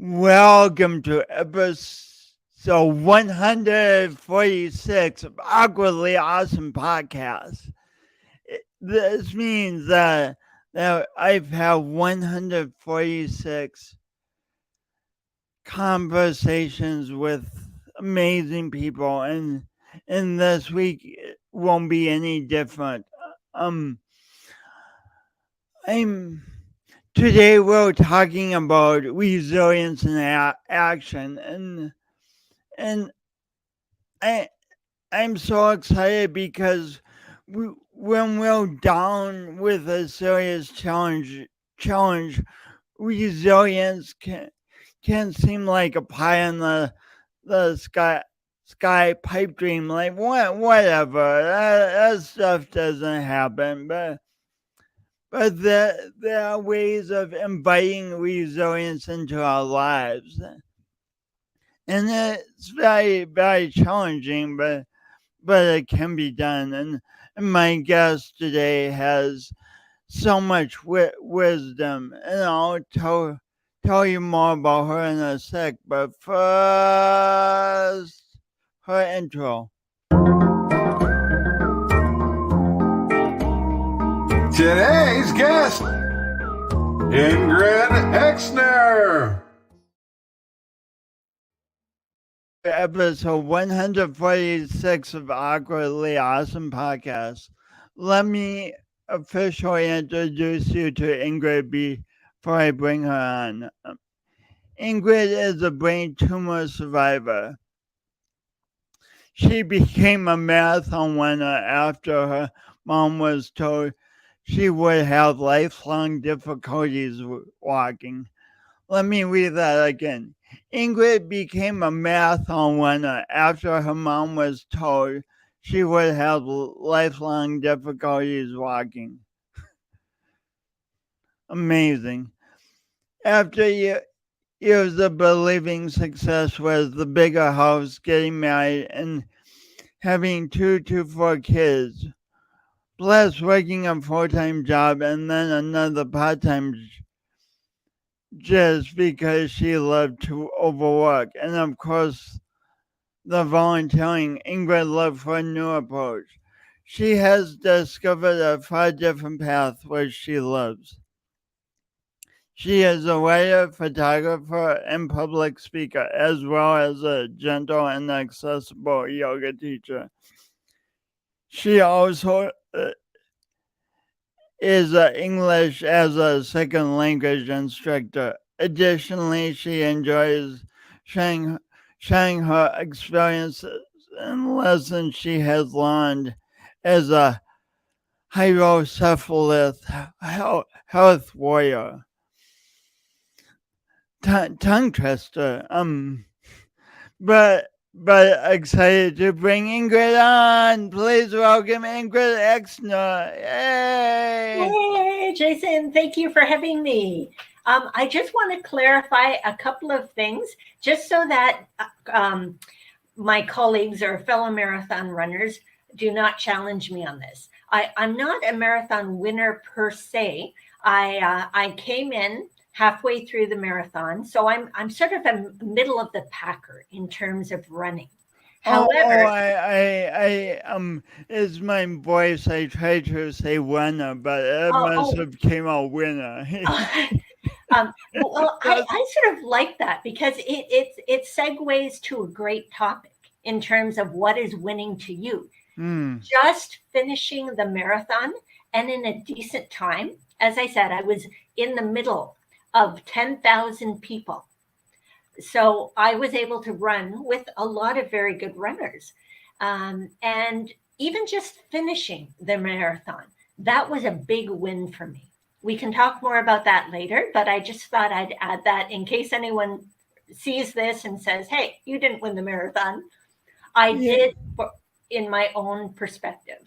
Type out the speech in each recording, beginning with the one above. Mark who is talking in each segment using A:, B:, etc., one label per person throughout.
A: Welcome to episode 146 of Awkwardly Awesome Podcast. This means that I've had 146 conversations with amazing people, and this week it won't be any different. Um, I'm Today we're talking about resilience and action, and I I'm so excited because when we're down with a serious challenge, resilience can seem like a pie in the sky pipe dream. Like whatever, that stuff doesn't happen, but there are ways of inviting resilience into our lives. And it's very, very challenging, but it can be done. And my guest today has so much wisdom, and I'll tell you more about her in a sec. But first, her intro.
B: Today's guest, Ingrid Exner.
A: Episode 146 of Awkwardly Awesome Podcast. Let me officially introduce you to Ingrid before I bring her on. Ingrid is a brain tumor survivor. She became a marathon winner after her mom was told she would have lifelong difficulties walking. Let me read that again. Ingrid became a marathon winner after her mom was told she would have lifelong difficulties walking. Amazing. After years of believing success was the bigger house, getting married, and having two to 4 kids, plus working a full-time job and then another part-time just because she loved to overwork. And of course, the volunteering, Ingrid looked for a new approach. She has discovered a far different path which she loves. She is a writer, photographer, and public speaker, as well as a gentle and accessible yoga teacher. She also is English as a second language instructor. Additionally, she enjoys sharing her experiences and lessons she has learned as a Hydrocephalus Health Warrior. Tongue twister. But excited to bring Ingrid on. Please welcome Ingrid Exner. Yay!
C: Hey, Jason, thank you for having me. I just want to clarify a couple of things just so that my colleagues or fellow marathon runners do not challenge me on this. I'm not a marathon winner per se. I came in halfway through the marathon, so I'm sort of a middle of the packer in terms of running. However,
A: it's my voice. I tried to say winner, but it must have came out winner.
C: Well, I sort of like that because it segues to a great topic in terms of what is winning to you. Just finishing the marathon and in a decent time. As I said, I was in the middle of 10,000 people. So I was able to run with a lot of very good runners. And even just finishing the marathon, that was a big win for me. We can talk more about that later, but I just thought I'd add that in case anyone sees this and says, hey, you didn't win the marathon. I did in my own perspective.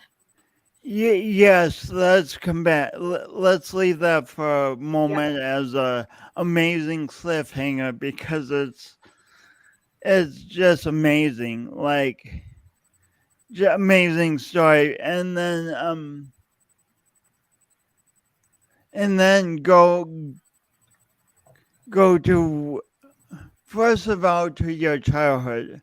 A: Yes, let's come back. Let's leave that for a moment as a amazing cliffhanger because it's just amazing, like amazing story, and then go to first of all, to your childhood.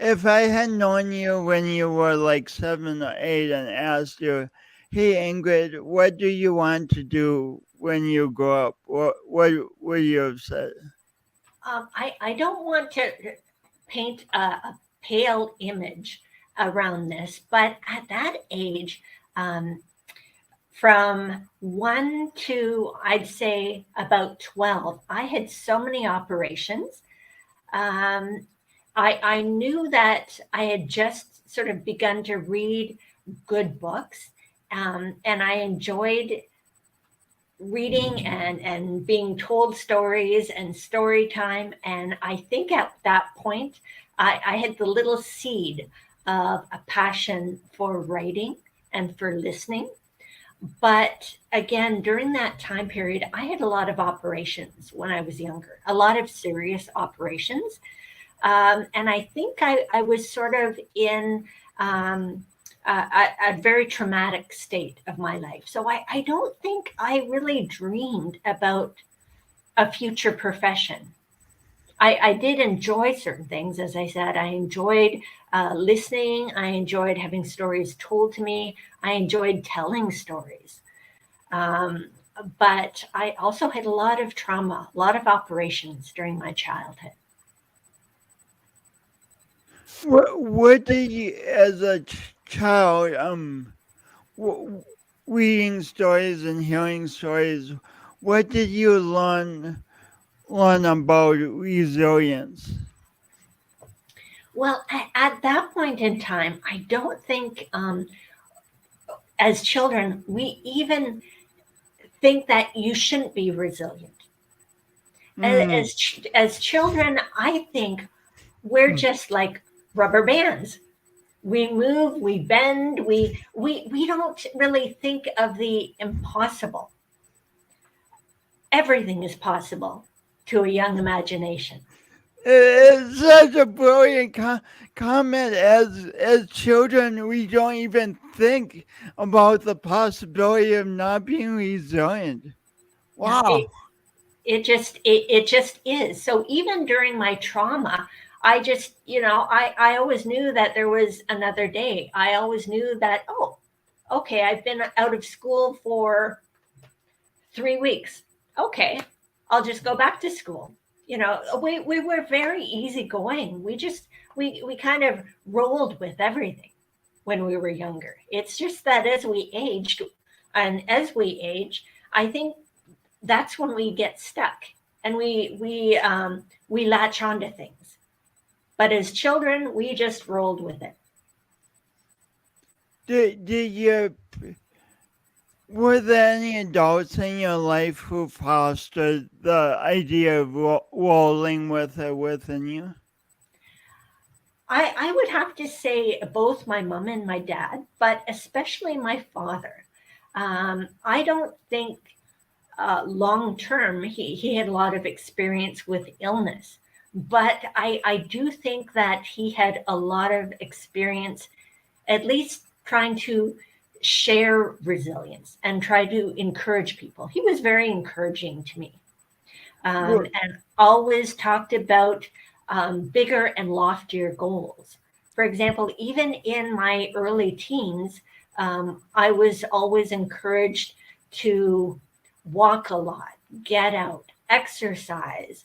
A: If I had known you when you were like 7 or 8 and asked you, "Hey Ingrid, what do you want to do when you grow up?" What would you have said?
C: I don't want to paint a pale image around this, but at that age, um, from 1 to I'd say about 12, I had so many operations. Um, I knew that I had just sort of begun to read good books, and I enjoyed reading and being told stories and story time. And I think at that point, I had the little seed of a passion for writing and for listening. But again, during that time period, I had a lot of operations when I was younger, a lot of serious operations. And I think I was sort of in a very traumatic state of my life. So I don't think I really dreamed about a future profession. I did enjoy certain things. As I said, I enjoyed listening. I enjoyed having stories told to me. I enjoyed telling stories. Um, but I also had a lot of trauma, a lot of operations during my childhood.
A: What did you, as a child, w- reading stories and hearing stories, what did you learn about resilience?
C: Well, at that point in time, I don't think as children, we even think that you shouldn't be resilient.
A: Mm,
C: As children, I think we're just like rubber bands. We move, we bend, we don't really think of the impossible. Everything is possible to a young imagination.
A: it's such a brilliant comment. As children, we don't even think about the possibility of not being resilient.
C: Yeah,
A: Wow.
C: it just is. So even during my trauma, I just, I always knew that there was another day. I always knew that, oh, okay, I've been out of school for 3 weeks. Okay, I'll just go back to school. We were very easygoing. We kind of rolled with everything when we were younger. It's just that as we aged, and as we age, I think that's when we get stuck and we latch onto things. But as children, we just rolled with it.
A: Did you Were there any adults in your life who fostered the idea of rolling with it within you?
C: I would have to say both my mom and my dad, but especially my father. I don't think long term he had a lot of experience with illness, but I do think that he had a lot of experience, at least trying to share resilience and try to encourage people. He was very encouraging to me, and always talked about bigger and loftier goals. For example, even in my early teens, I was always encouraged to walk a lot, get out, exercise.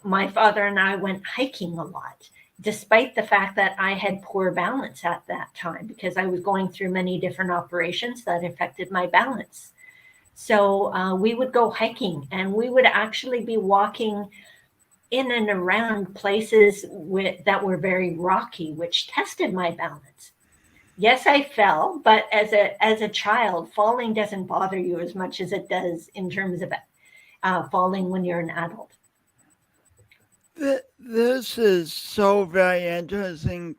C: My father and I went hiking a lot, despite the fact that I had poor balance at that time because I was going through many different operations that affected my balance. So we would go hiking and we would actually be walking in and around places that were very rocky, which tested my balance. Yes, I fell, but as a child, falling doesn't bother you as much as it does in terms of falling when you're an adult.
A: This is so very interesting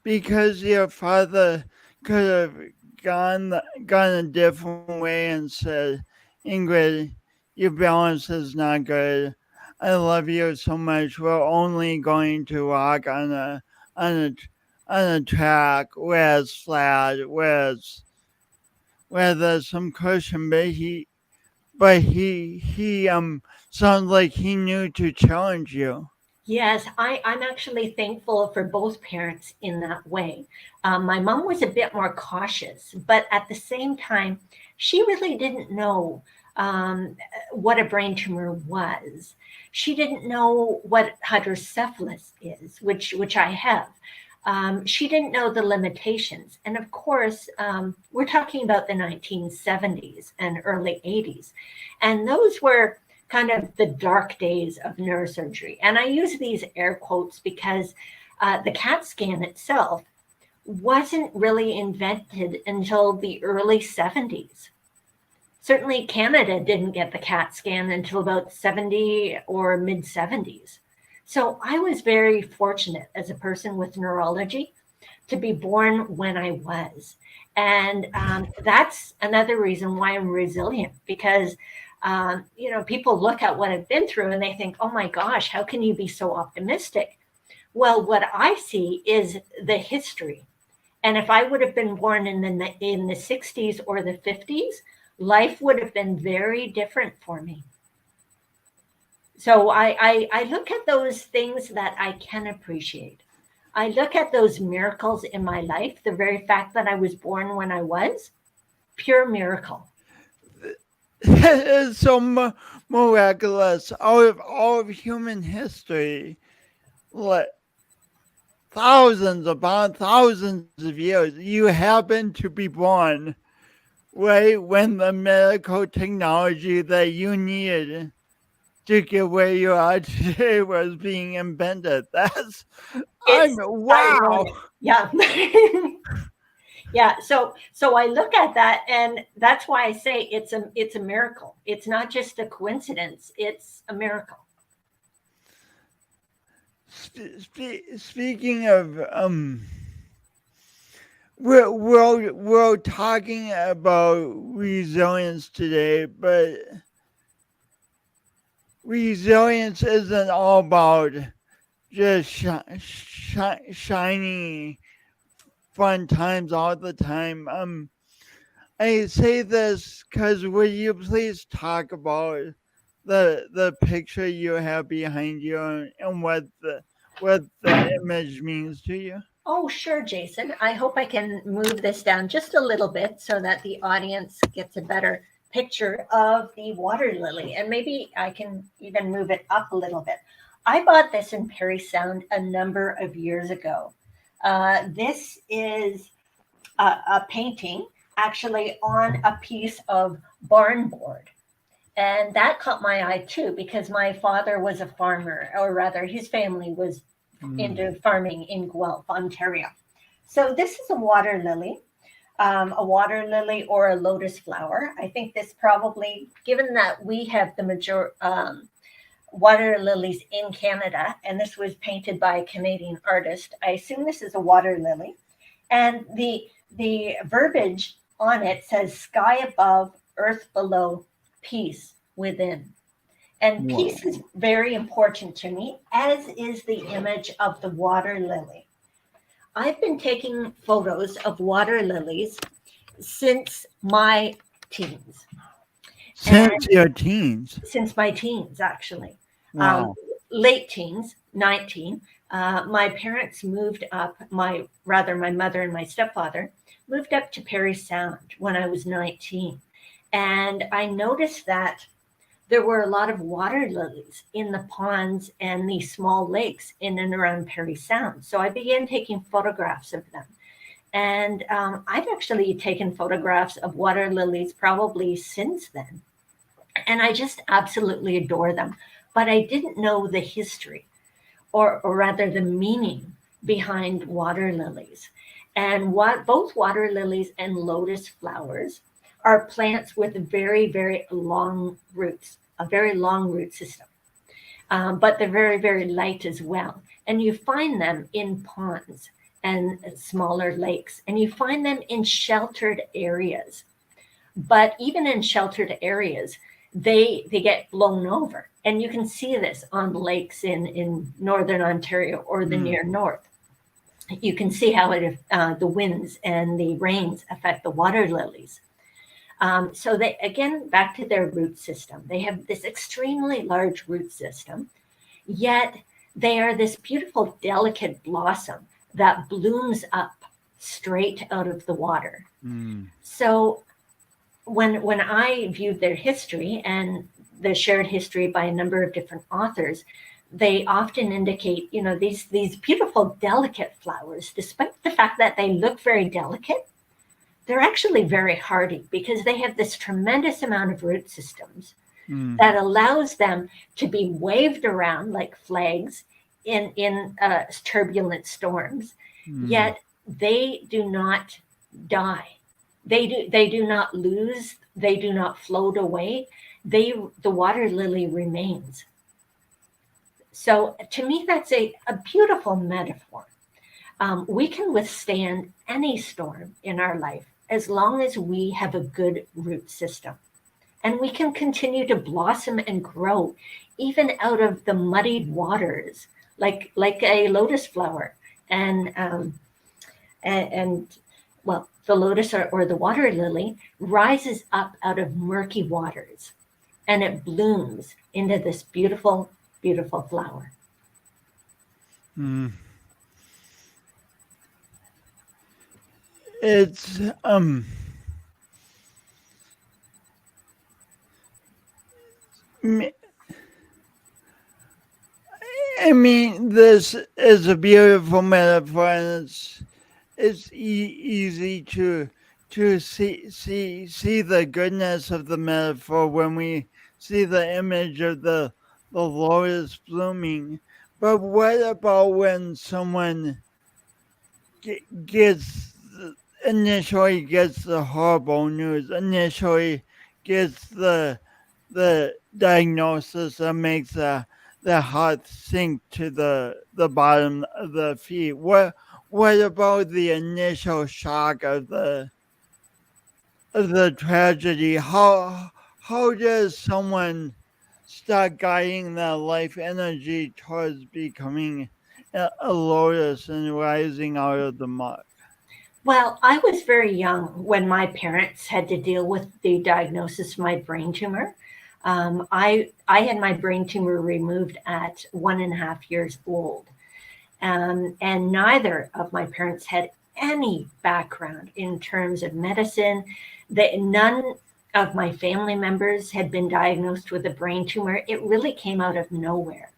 A: because your father could have gone a different way and said, "Ingrid, your balance is not good. I love you so much. We're only going to walk on a on a track where it's flat, where there's some cushion." But he sounds like he knew to challenge you.
C: Yes, I'm actually thankful for both parents in that way. My mom was a bit more cautious, but at the same time, she really didn't know what a brain tumor was. She didn't know what hydrocephalus is, which I have. She didn't know the limitations. And of course, we're talking about the 1970s and early 80s. And those were kind of the dark days of neurosurgery. And I use these air quotes because the CAT scan itself wasn't really invented until the early 70s. Certainly, Canada didn't get the CAT scan until about 70 or mid 70s. So I was very fortunate as a person with neurology to be born when I was. And that's another reason why I'm resilient, because people look at what I've been through and they think, oh my gosh, how can you be so optimistic? Well, what I see is the history. And if I would have been born in the 60s or the 50s, life would have been very different for me. So I look at those things that I can appreciate. I look at those miracles in my life, the very fact that I was born when I was, pure miracle.
A: It's so miraculous. All of human history, like thousands upon thousands of years, you happen to be born right when the medical technology that you needed to get where you are today was being invented. Wow.
C: Ironic. Yeah. Yeah. So I look at that, and that's why I say it's a miracle. It's not just a coincidence. It's a miracle.
A: Speaking of, we're talking about resilience today, but resilience isn't all about just shiny fun times all the time. I say this because would you please talk about the picture you have behind you and what the image means to you?
C: Oh, sure, Jason. I hope I can move this down just a little bit so that the audience gets a better picture of the water lily. And maybe I can even move it up a little bit. I bought this in Parry Sound a number of years ago. This is a painting actually on a piece of barn board. And that caught my eye too, because my father was a farmer, or rather his family was into farming in Guelph, Ontario. So this is a water lily or a lotus flower. I think this probably, given that we have the major water lilies in Canada, and this was painted by a Canadian artist, I assume this is a water lily. And the verbiage on it says sky above, earth below, peace within. And peace is very important to me, as is the image of the water lily. I've been taking photos of water lilies since my teens.
A: Since your teens?
C: Since my teens, actually.
A: Wow.
C: Late teens, 19. My parents moved up, my mother and my stepfather moved up to Parry Sound when I was 19. And I noticed that there were a lot of water lilies in the ponds and the small lakes in and around Parry Sound. So I began taking photographs of them. And I've actually taken photographs of water lilies probably since then. And I just absolutely adore them. But I didn't know the history, or rather the meaning behind water lilies. And both water lilies and lotus flowers are plants with very, very long roots, a very long root system. But they're very, very light as well. And you find them in ponds and smaller lakes, and you find them in sheltered areas. But even in sheltered areas, they get blown over. And you can see this on lakes in northern Ontario or the near north. You can see how the winds and the rains affect the water lilies. So they, again, back to their root system. They have this extremely large root system, yet They are this beautiful, delicate blossom that blooms up straight out of the water. So when I viewed their history and the shared history by a number of different authors, they often indicate, these beautiful, delicate flowers, despite the fact that they look very delicate, they're actually very hardy because they have this tremendous amount of root systems that allows them to be waved around like flags in turbulent storms, yet they do not die. They do not lose. They do not float away. The water lily remains. So to me, that's a beautiful metaphor. We can withstand any storm in our life as long as we have a good root system. And we can continue to blossom and grow even out of the muddied waters, like a lotus flower. And well, the lotus or the water lily rises up out of murky waters, and it blooms into this beautiful, beautiful flower.
A: It's I mean, this is a beautiful metaphor, and it's easy to see the goodness of the metaphor when we see the image of the lotus blooming. But what about when someone initially gets the horrible news, initially gets the diagnosis that makes the heart sink to the bottom of the feet? What about the initial shock of the tragedy? How does someone start guiding their life energy towards becoming a lotus and rising out of the mud?
C: Well, I was very young when my parents had to deal with the diagnosis of my brain tumor. I had my brain tumor removed at 1.5 years old. And neither of my parents had any background in terms of medicine. None of my family members had been diagnosed with a brain tumor. It really came out of nowhere.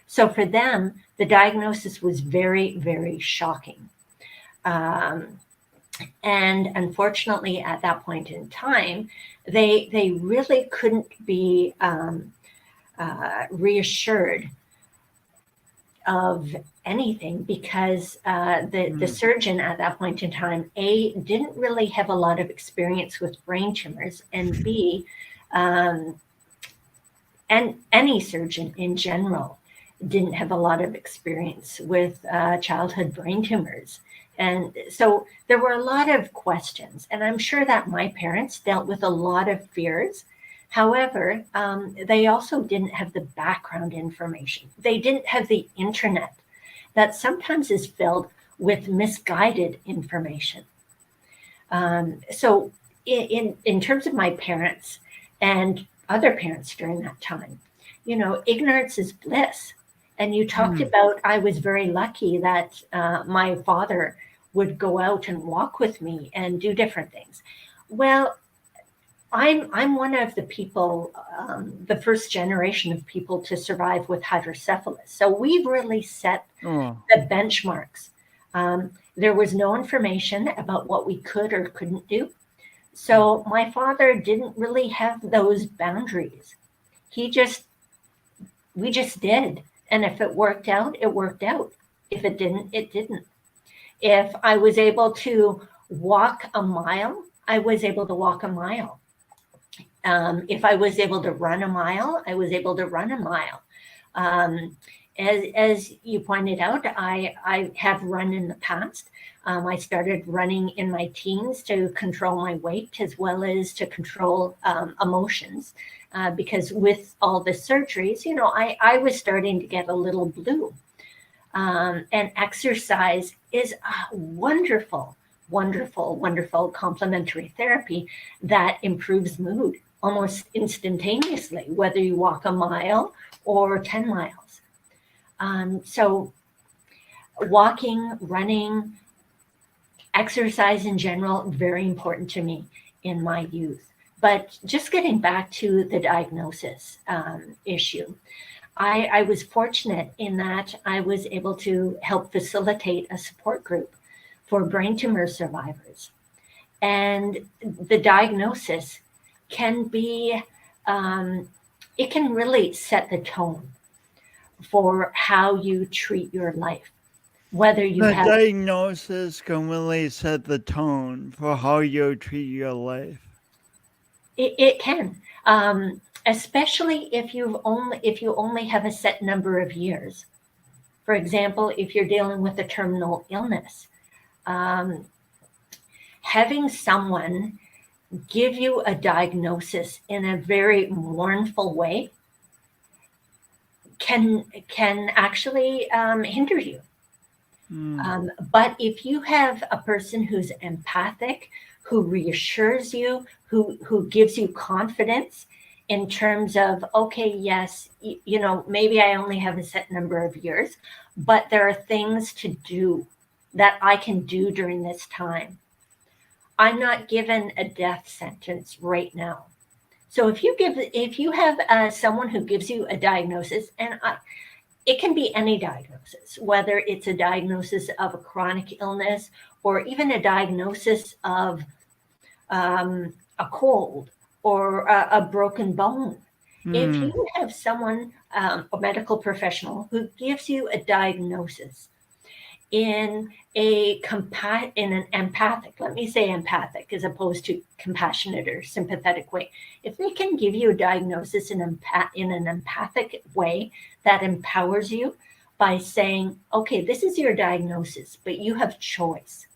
C: So for them, the diagnosis was very, very shocking. And unfortunately, at that point in time, they really couldn't be reassured of anything because the surgeon at that point in time, A, didn't really have a lot of experience with brain tumors, and B, and any surgeon in general didn't have a lot of experience with childhood brain tumors. And so there were a lot of questions, and I'm sure that my parents dealt with a lot of fears. However, they also didn't have the background information. They didn't have the internet that sometimes is filled with misguided information. So in terms of my parents and other parents during that time, ignorance is bliss. And you talked about, I was very lucky that my father would go out and walk with me and do different things. Well, I'm one of the people, the first generation of people to survive with hydrocephalus. So we've really set the benchmarks. There was no information about what we could or couldn't do. So my father didn't really have those boundaries. We just did. And if it worked out, it worked out. If it didn't, it didn't. If I was able to walk a mile, I was able to walk a mile. If I was able to run a mile, I was able to run a mile. As you pointed out, I have run in the past. I started running in my teens to control my weight as well as to control emotions. Because with all the surgeries, I was starting to get a little blue. And exercise is a wonderful, wonderful, wonderful complementary therapy that improves mood almost instantaneously, whether you walk a mile or 10 miles. So walking, running, exercise in general, very important to me in my youth. But just getting back to the diagnosis issue, I was fortunate in that I was able to help facilitate a support group for brain tumor survivors. And the diagnosis can be, it can really set the tone for how you treat your life. Whether you
A: The
C: have,
A: diagnosis can really set the tone for how you treat your life.
C: it can, especially if you only have a set number of years. For example, if you're dealing with a terminal illness, having someone give you a diagnosis in a very mournful way can actually hinder you. But if you have a person who's empathic, who reassures you, who gives you confidence in terms of, okay, yes, maybe I only have a set number of years, but there are things to do that I can do during this time. I'm not given a death sentence right now. So if you have someone who gives you a diagnosis, and it can be any diagnosis, whether it's a diagnosis of a chronic illness or even a diagnosis of a cold or a broken bone. If you have someone, a medical professional, who gives you a diagnosis in an empathic, let me say empathic as opposed to compassionate or sympathetic way. If they can give you a diagnosis in an empathic way that empowers you by saying, okay, this is your diagnosis, but you have choice,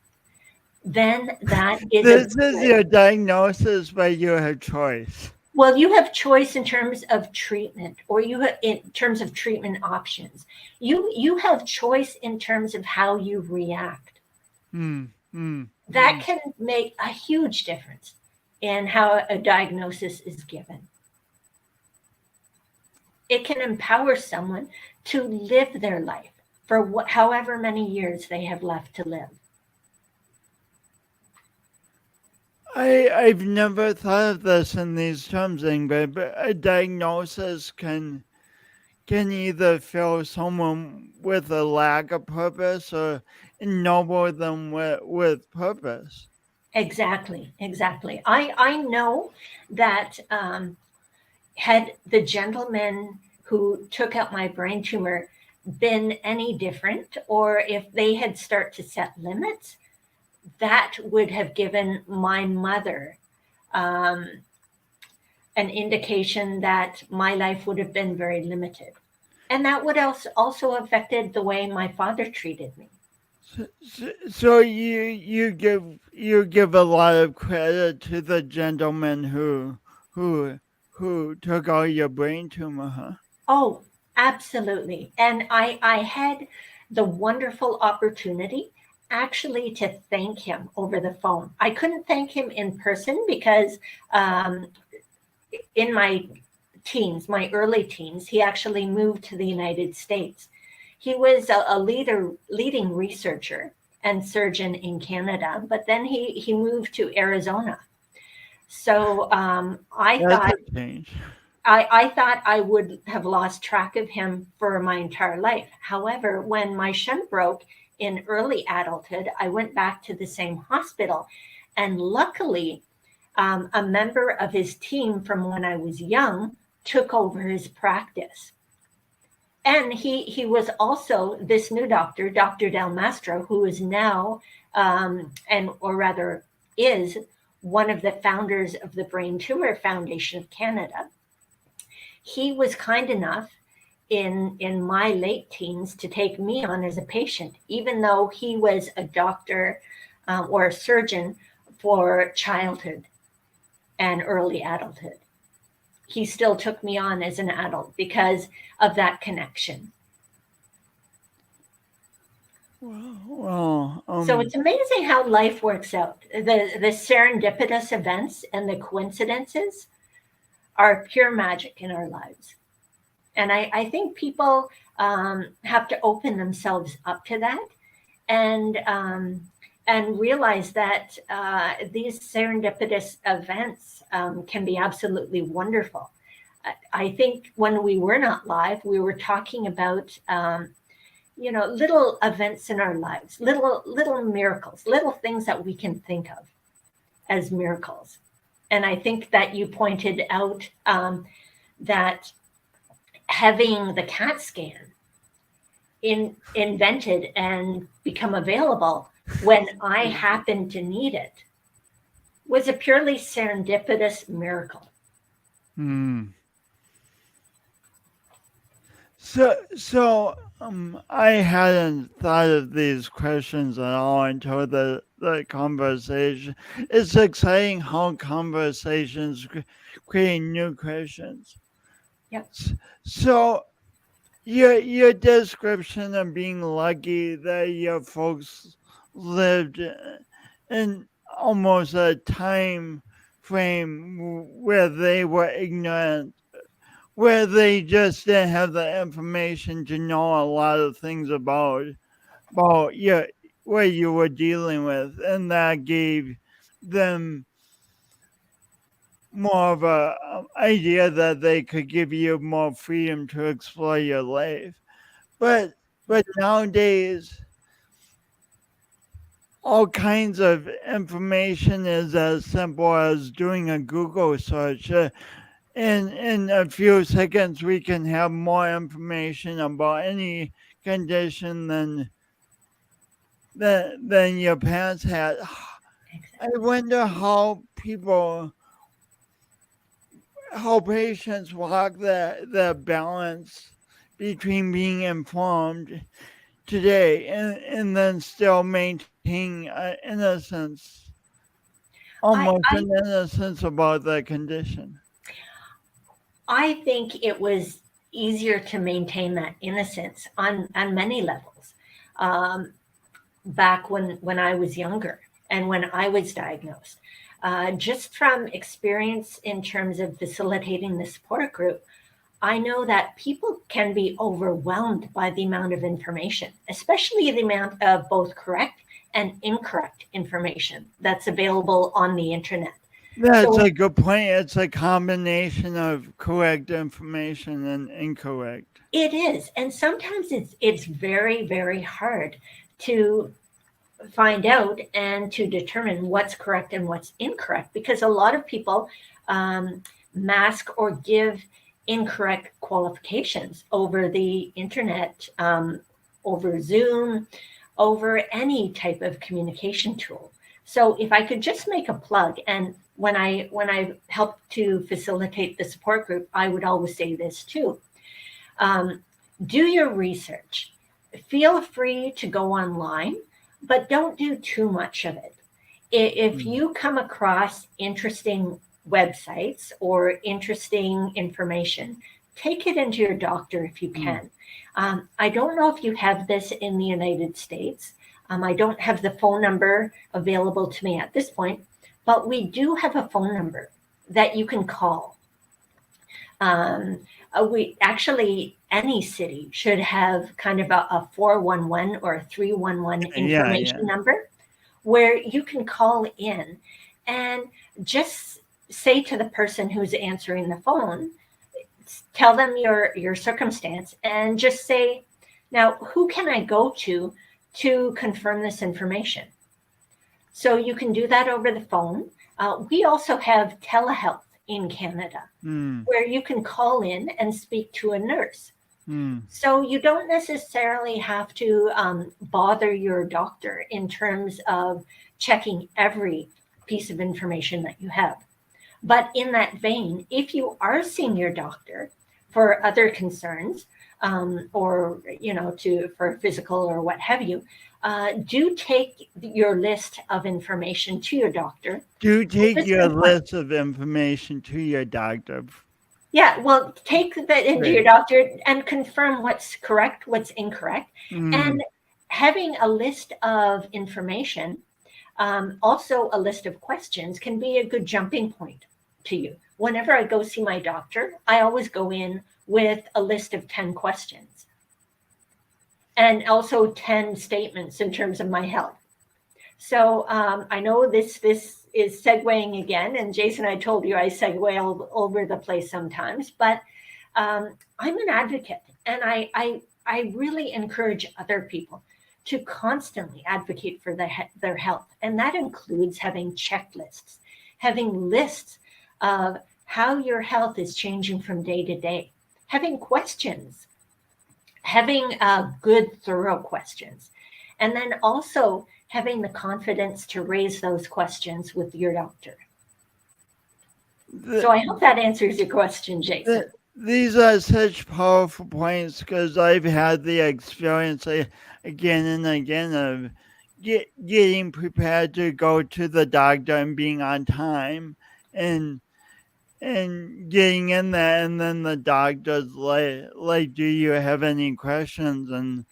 C: then that is
A: This is your diagnosis, but you have choice.
C: Well, you have choice in terms of treatment, or you have in terms of treatment options. You have choice in terms of how you react. That can make a huge difference in how a diagnosis is given. It can empower someone to live their life for however many years they have left to live.
A: I've never thought of this in these terms, Ingrid, but a diagnosis can either fill someone with a lack of purpose or ennoble them with purpose.
C: Exactly. I know that had the gentleman who took out my brain tumor been any different, or if they had started to set limits, that would have given my mother an indication that my life would have been very limited. And that would also affected the way my father treated me.
A: So you give a lot of credit to the gentleman who took out your brain tumor, huh?
C: Oh, absolutely. And I had the wonderful opportunity actually to thank him over the phone. I couldn't thank him in person because in my early teens, he actually moved to the United States. He was a leading researcher and surgeon in Canada, but then he moved to Arizona. So I thought I would have lost track of him for my entire life. However, when my shunt broke in early adulthood, I went back to the same hospital. And luckily, a member of his team from when I was young took over his practice. And he was also this new doctor, Dr. Del Mastro, who is now, is one of the founders of the Brain Tumor Foundation of Canada. He was kind enough in my late teens to take me on as a patient, even though he was a doctor or a surgeon for childhood and early adulthood. He still took me on as an adult because of that connection.
A: Well,
C: so it's amazing how life works out. The serendipitous events and the coincidences are pure magic in our lives. And I think people have to open themselves up to that, and realize that these serendipitous events can be absolutely wonderful. I think when we were not live, we were talking about little events in our lives, little miracles, little things that we can think of as miracles. And I think that you pointed out that having the CAT scan invented and become available when I happened to need it was a purely serendipitous miracle.
A: So I hadn't thought of these questions at all until the conversation. It's exciting how conversations create new questions.
C: Yep.
A: So your description of being lucky that your folks lived in almost a time frame where they were ignorant, where they just didn't have the information to know a lot of things about what you were dealing with, and that gave them more of a idea that they could give you more freedom to explore your life. But nowadays, all kinds of information is as simple as doing a Google search. In a few seconds, we can have more information about any condition than your parents had. I wonder how patients walk that balance between being informed today and then still maintaining innocence, almost an innocence about the condition.
C: I think it was easier to maintain that innocence on many levels back when I was younger and when I was diagnosed. Just from experience in terms of facilitating the support group, I know that people can be overwhelmed by the amount of information, especially the amount of both correct and incorrect information that's available on the internet.
A: That's a good point. It's a combination of correct information and incorrect.
C: It is. And sometimes it's very, very hard to find out and to determine what's correct and what's incorrect, because a lot of people mask or give incorrect qualifications over the internet, over Zoom, over any type of communication tool. So if I could just make a plug, and when I help to facilitate the support group, I would always say this too. Do your research. Feel free to go online, but don't do too much of it. If you come across interesting websites or interesting information, take it into your doctor if you can. I don't know if you have this in the United States. I don't have the phone number available to me at this point, but we do have a phone number that you can call. We actually, any city should have kind of a 411 or a 311 information number where you can call in and just say to the person who's answering the phone, tell them your circumstance and just say, now, who can I go to confirm this information? So you can do that over the phone. We also have telehealth in Canada where you can call in and speak to a nurse. So you don't necessarily have to bother your doctor in terms of checking every piece of information that you have. But in that vein, if you are seeing your doctor for other concerns, or for physical or what have you, do take your list of information to your doctor.
A: Do take your list of information to your doctor.
C: Yeah, well, take that into your doctor and confirm what's correct, what's incorrect. And having a list of information, also a list of questions, can be a good jumping point to you. Whenever I go see my doctor, I always go in with a list of 10 questions. and also 10 statements in terms of my health. So I know this is segueing again, and Jason, I told you I segue all over the place sometimes, but I'm an advocate, and I really encourage other people to constantly advocate for their health, and that includes having checklists, having lists of how your health is changing from day to day, having questions, having good, thorough questions, and then also having the confidence to raise those questions with your doctor. So I hope that answers your question, Jason.
A: These are such powerful points because I've had the experience again and again of getting prepared to go to the doctor and being on time and getting in there, and then the doctor's like, do you have any questions? And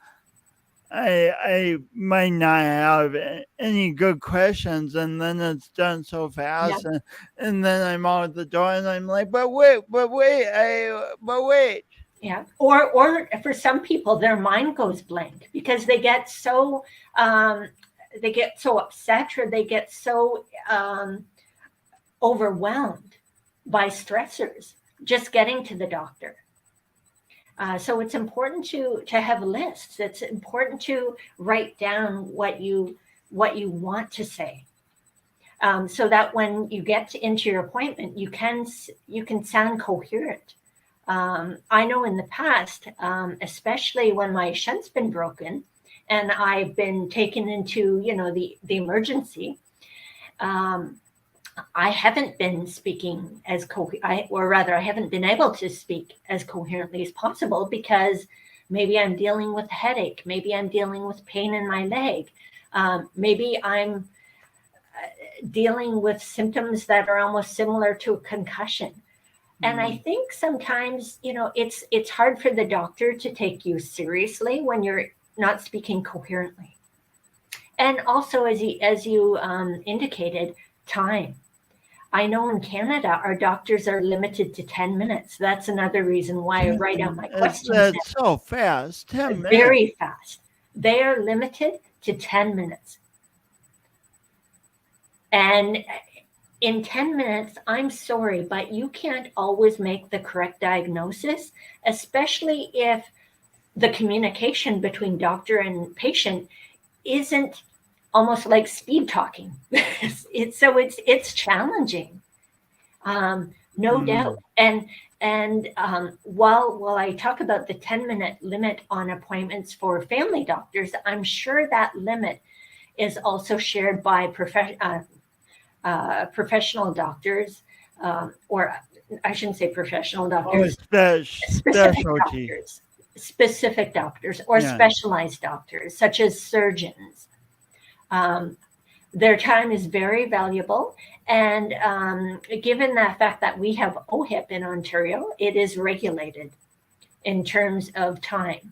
A: I might not have any good questions, and then it's done so fast, and then I'm out the door, and I'm like, but wait.
C: Yeah, or for some people, their mind goes blank because they get so upset, or they get so overwhelmed by stressors just getting to the doctor. So it's important to have lists. It's important to write down what you want to say, so that when you get into your appointment, you can sound coherent. I know in the past, especially when my shunt's been broken, and I've been taken into the emergency. I haven't been speaking I haven't been able to speak as coherently as possible because maybe I'm dealing with a headache, maybe I'm dealing with pain in my leg, maybe I'm dealing with symptoms that are almost similar to a concussion. And I think sometimes, it's hard for the doctor to take you seriously when you're not speaking coherently. And also, as you indicated, time. I know in Canada, our doctors are limited to 10 minutes. That's another reason why I write out my questions.
A: That's so fast, 10 minutes.
C: Very fast. They are limited to 10 minutes. And in 10 minutes, I'm sorry, but you can't always make the correct diagnosis, especially if the communication between doctor and patient isn't almost like speed talking. It's challenging, no doubt. And while I talk about the 10-minute limit on appointments for family doctors, I'm sure that limit is also shared by professional doctors, or I shouldn't say professional doctors, specific doctors or specialized doctors, such as surgeons. Their time is very valuable, and given the fact that we have OHIP in Ontario, it is regulated in terms of time.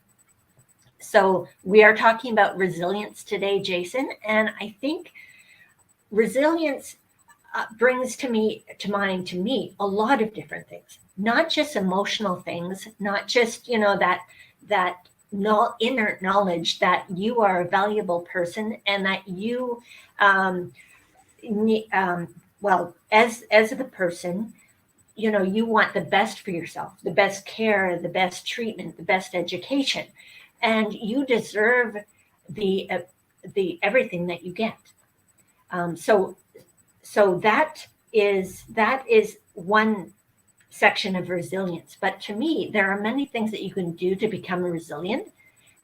C: So we are talking about resilience today, Jason, and I think resilience brings to mind a lot of different things, not just emotional things, not just that inner knowledge that you are a valuable person and that you as the person, you want the best for yourself, the best care, the best treatment, the best education, and you deserve the everything that you get. So that is one section of resilience. But to me, there are many things that you can do to become resilient,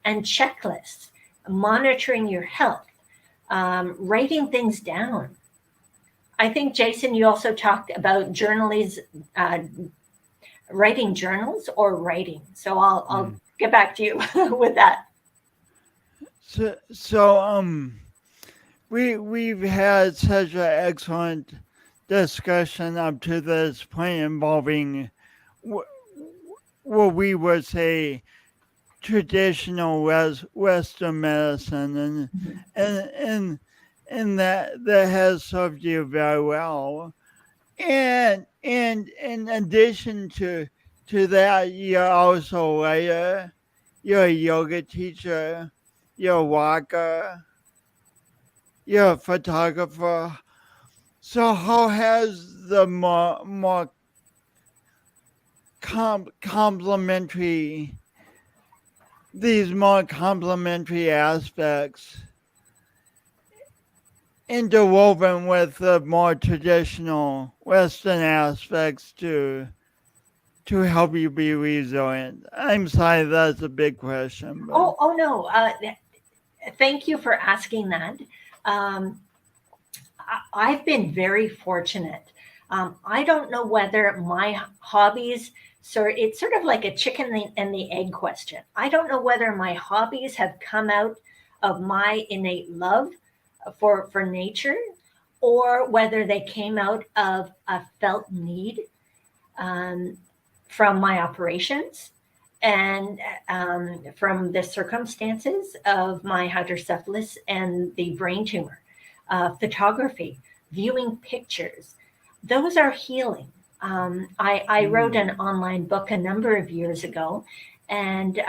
C: and checklists, monitoring your health, writing things down. I think, Jason, you also talked about writing journals or writing. So I'll get back to you with that.
A: So we've had such an excellent discussion up to this point involving what we would say traditional Western medicine, and that has served you very well. And in addition to that, you're also a writer, you're a yoga teacher, you're a walker, you're a photographer. So how has the more complementary these more complementary aspects interwoven with the more traditional Western aspects to help you be resilient? I'm sorry, that's a big question, but
C: Oh no. Thank you for asking that. Um, I've been very fortunate. I don't know whether my hobbies, so it's sort of like a chicken and the egg question. I don't know whether my hobbies have come out of my innate love for nature, or whether they came out of a felt need um, from my operations and from the circumstances of my hydrocephalus and the brain tumor. Photography, viewing pictures, those are healing. I wrote an online book a number of years ago, and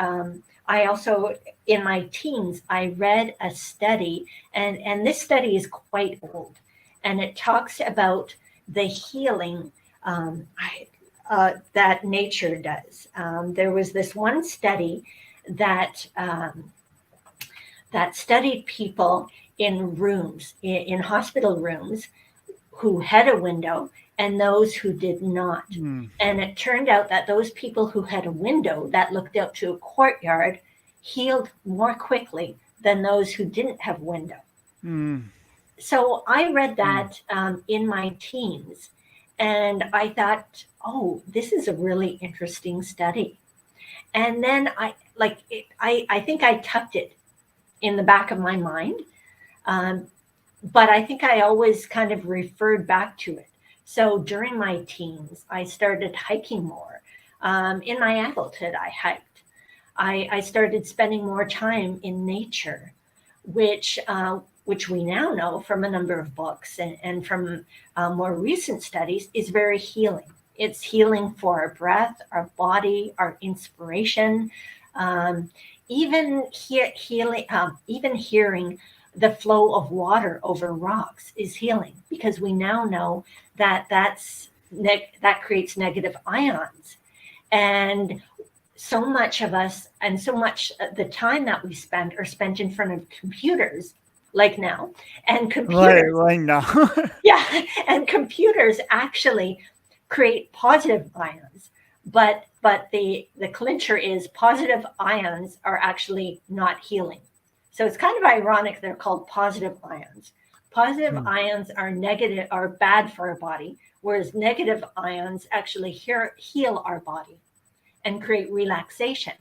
C: I also, in my teens, I read a study, and this study is quite old, and it talks about the healing that nature does. There was this one study that that studied people in rooms, in hospital rooms, who had a window and those who did not. And it turned out that those people who had a window that looked out to a courtyard healed more quickly than those who didn't have window. So I read that in my teens, and I thought, oh, this is a really interesting study. And then I think I tucked it in the back of my mind. But I think I always kind of referred back to it. So during my teens, I started hiking more. In my adulthood, I hiked. I started spending more time in nature, which we now know from a number of books and from more recent studies is very healing. It's healing for our breath, our body, our inspiration, even hearing the flow of water over rocks is healing, because we now know that that creates negative ions. And so much of us, and so much the time that we spend are spent in front of computers, like now, and computers,
A: right now.
C: yeah, and computers actually create positive ions. But the clincher is positive ions are actually not healing. So it's kind of ironic they're called positive ions. Positive ions are negative, are bad for our body, whereas negative ions actually heal our body and create relaxation.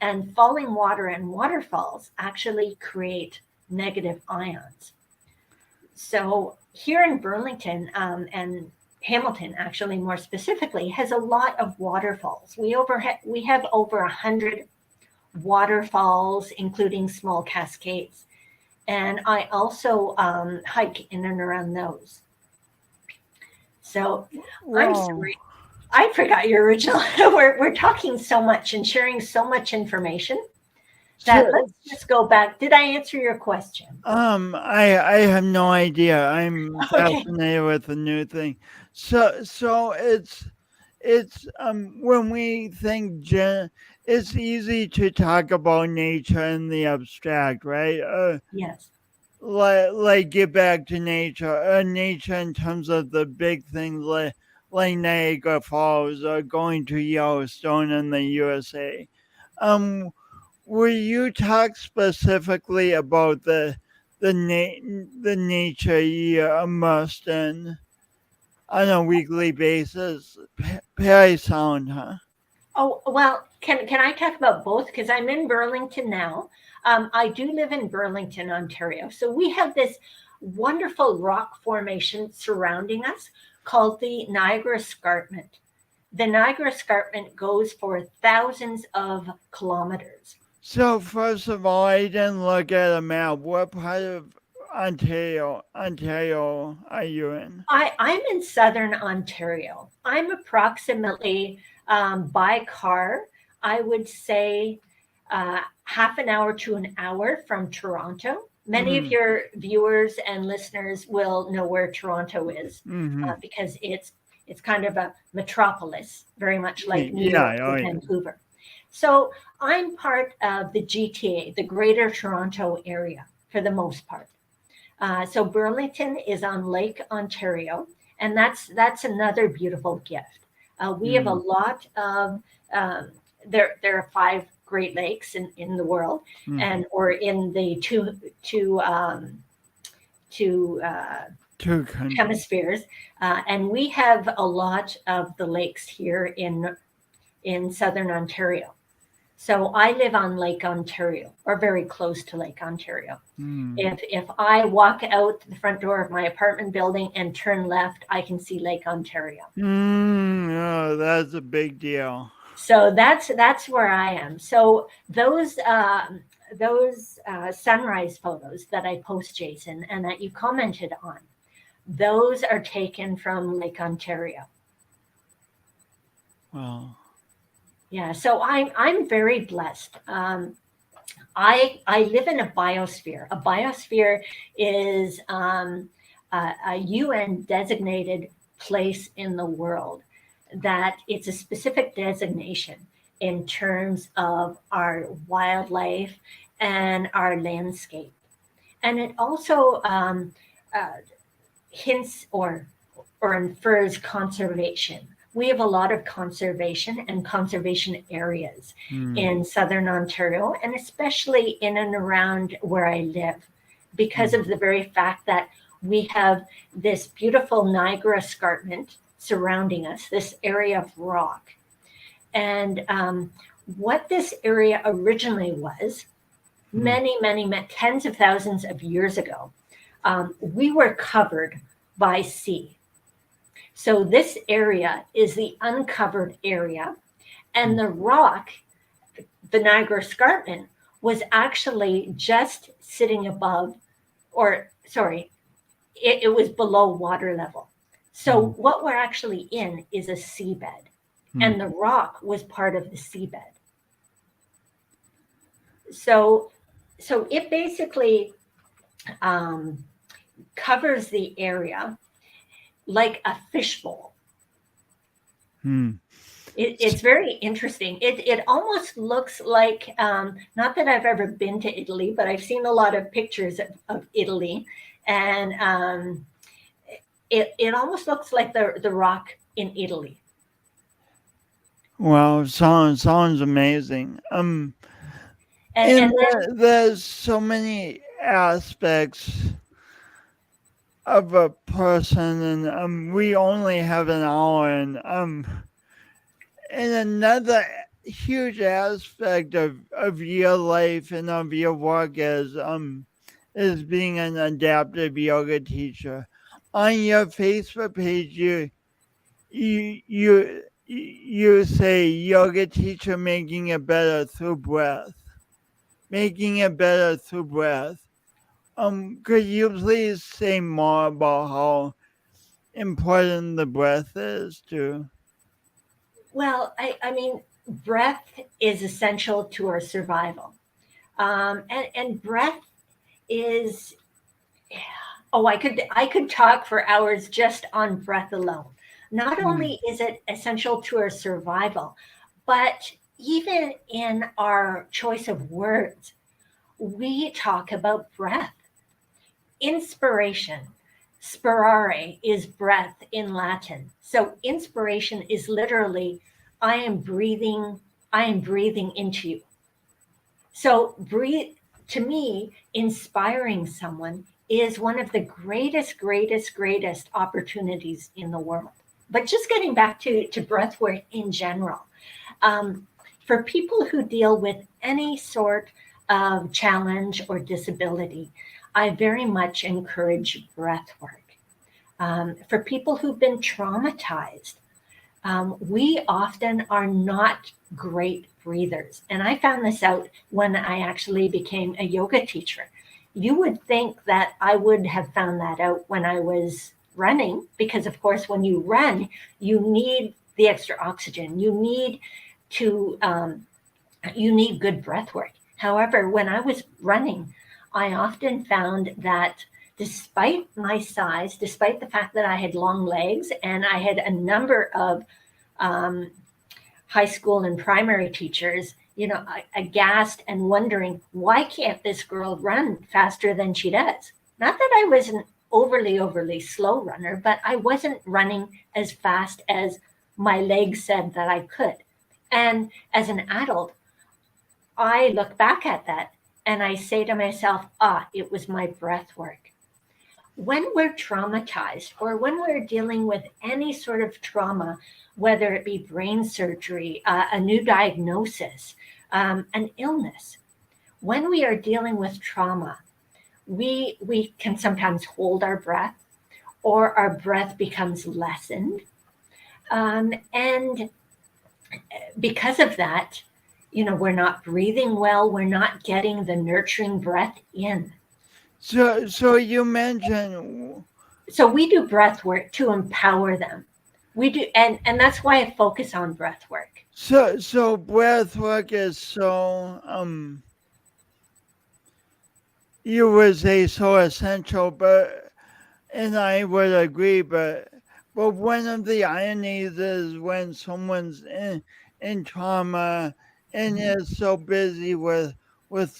C: And falling water and waterfalls actually create negative ions. So here in Burlington and Hamilton, actually more specifically, has a lot of waterfalls. We have over 100 waterfalls, including small cascades. And I also hike in and around those. So I'm sorry, I forgot your original. We're talking so much and sharing so much information that let's just go back. Did I answer your question?
A: I have no idea. I'm fascinated with the new thing. So it's when we think it's easy to talk about nature in the abstract, right?
C: Yes.
A: Like get back to nature. Nature in terms of the big things like Niagara Falls or going to Yellowstone in the USA. Will you talk specifically about the nature you're immersed in on a weekly basis? Perry Sound, huh?
C: Oh, well, can I talk about both? Because I'm in Burlington now. I do live in Burlington, Ontario. So we have this wonderful rock formation surrounding us called the Niagara Escarpment. The Niagara Escarpment goes for thousands of kilometers.
A: So first of all, I didn't look at a map. What part of Ontario are you in?
C: I'm in southern Ontario. I'm approximately by car, I would say half an hour to an hour from Toronto. Many of your viewers and listeners will know where Toronto is because it's kind of a metropolis, very much like New York or Vancouver. So I'm part of the GTA, the Greater Toronto Area, for the most part. So Burlington is on Lake Ontario, and that's another beautiful gift. We have a lot of there are 5 Great Lakes in the world, and or in the two hemispheres, and we have a lot of the lakes here in southern Ontario. So I live on Lake Ontario, or very close to Lake Ontario. If I walk out the front door of my apartment building and turn left, I can see Lake Ontario.
A: Oh, that's a big deal.
C: So that's where I am. So those sunrise photos that I post, Jason, and that you commented on, those are taken from Lake Ontario.
A: Wow.
C: Yeah, so I'm very blessed. I live in a biosphere. A biosphere is a UN designated place in the world that it's a specific designation in terms of our wildlife and our landscape. And it also hints or infers conservation. We have a lot of conservation and conservation areas in southern Ontario, and especially in and around where I live, because of the very fact that we have this beautiful Niagara escarpment surrounding us, this area of rock. And what this area originally was, many, tens of thousands of years ago, we were covered by sea. So this area is the uncovered area, and the rock, the Niagara escarpment, was actually just sitting above, it was below water level. So what we're actually in is a seabed, and the rock was part of the seabed. So it basically covers the area like a fishbowl. It's very interesting. It almost looks like, not that I've ever been to Italy, but I've seen a lot of pictures of Italy, and it almost looks like the rock in Italy.
A: Wow, sounds amazing. And there's so many aspects of a person, and we only have an hour, and another huge aspect of your life and of your work is being an adaptive yoga teacher. On your Facebook page, you say yoga teacher making it better through breath. Making it better through breath. Could you please say more about how important the breath is too?
C: Well, I mean, breath is essential to our survival. And breath is, I could talk for hours just on breath alone. Not only is it essential to our survival, but even in our choice of words, we talk about breath. Inspiration, spirare, is breath in Latin. So inspiration is literally, I am breathing into you. So breathe, to me, inspiring someone is one of the greatest opportunities in the world. But just getting back to breath work in general, for people who deal with any sort of challenge or disability, I very much encourage breath work. For people who've been traumatized, we often are not great breathers. And I found this out when I actually became a yoga teacher. You would think that I would have found that out when I was running, because of course, when you run, you need the extra oxygen. You need to you need good breath work. However, when I was running, I often found that despite my size, despite the fact that I had long legs and I had a number of high school and primary teachers, aghast and wondering, why can't this girl run faster than she does? Not that I was an overly slow runner, but I wasn't running as fast as my legs said that I could. And as an adult, I look back at that and I say to myself, it was my breath work. When we're traumatized or when we're dealing with any sort of trauma, whether it be brain surgery, a new diagnosis, an illness, when we are dealing with trauma, we can sometimes hold our breath, or our breath becomes lessened. And because of that, we're not breathing well, we're not getting the nurturing breath in.
A: So you mentioned.
C: So we do breath work to empower them. We do, and that's why I focus on breath work.
A: So breath work is so you would say so essential, and I would agree, but one of the ironies is when someone's in trauma and is so busy with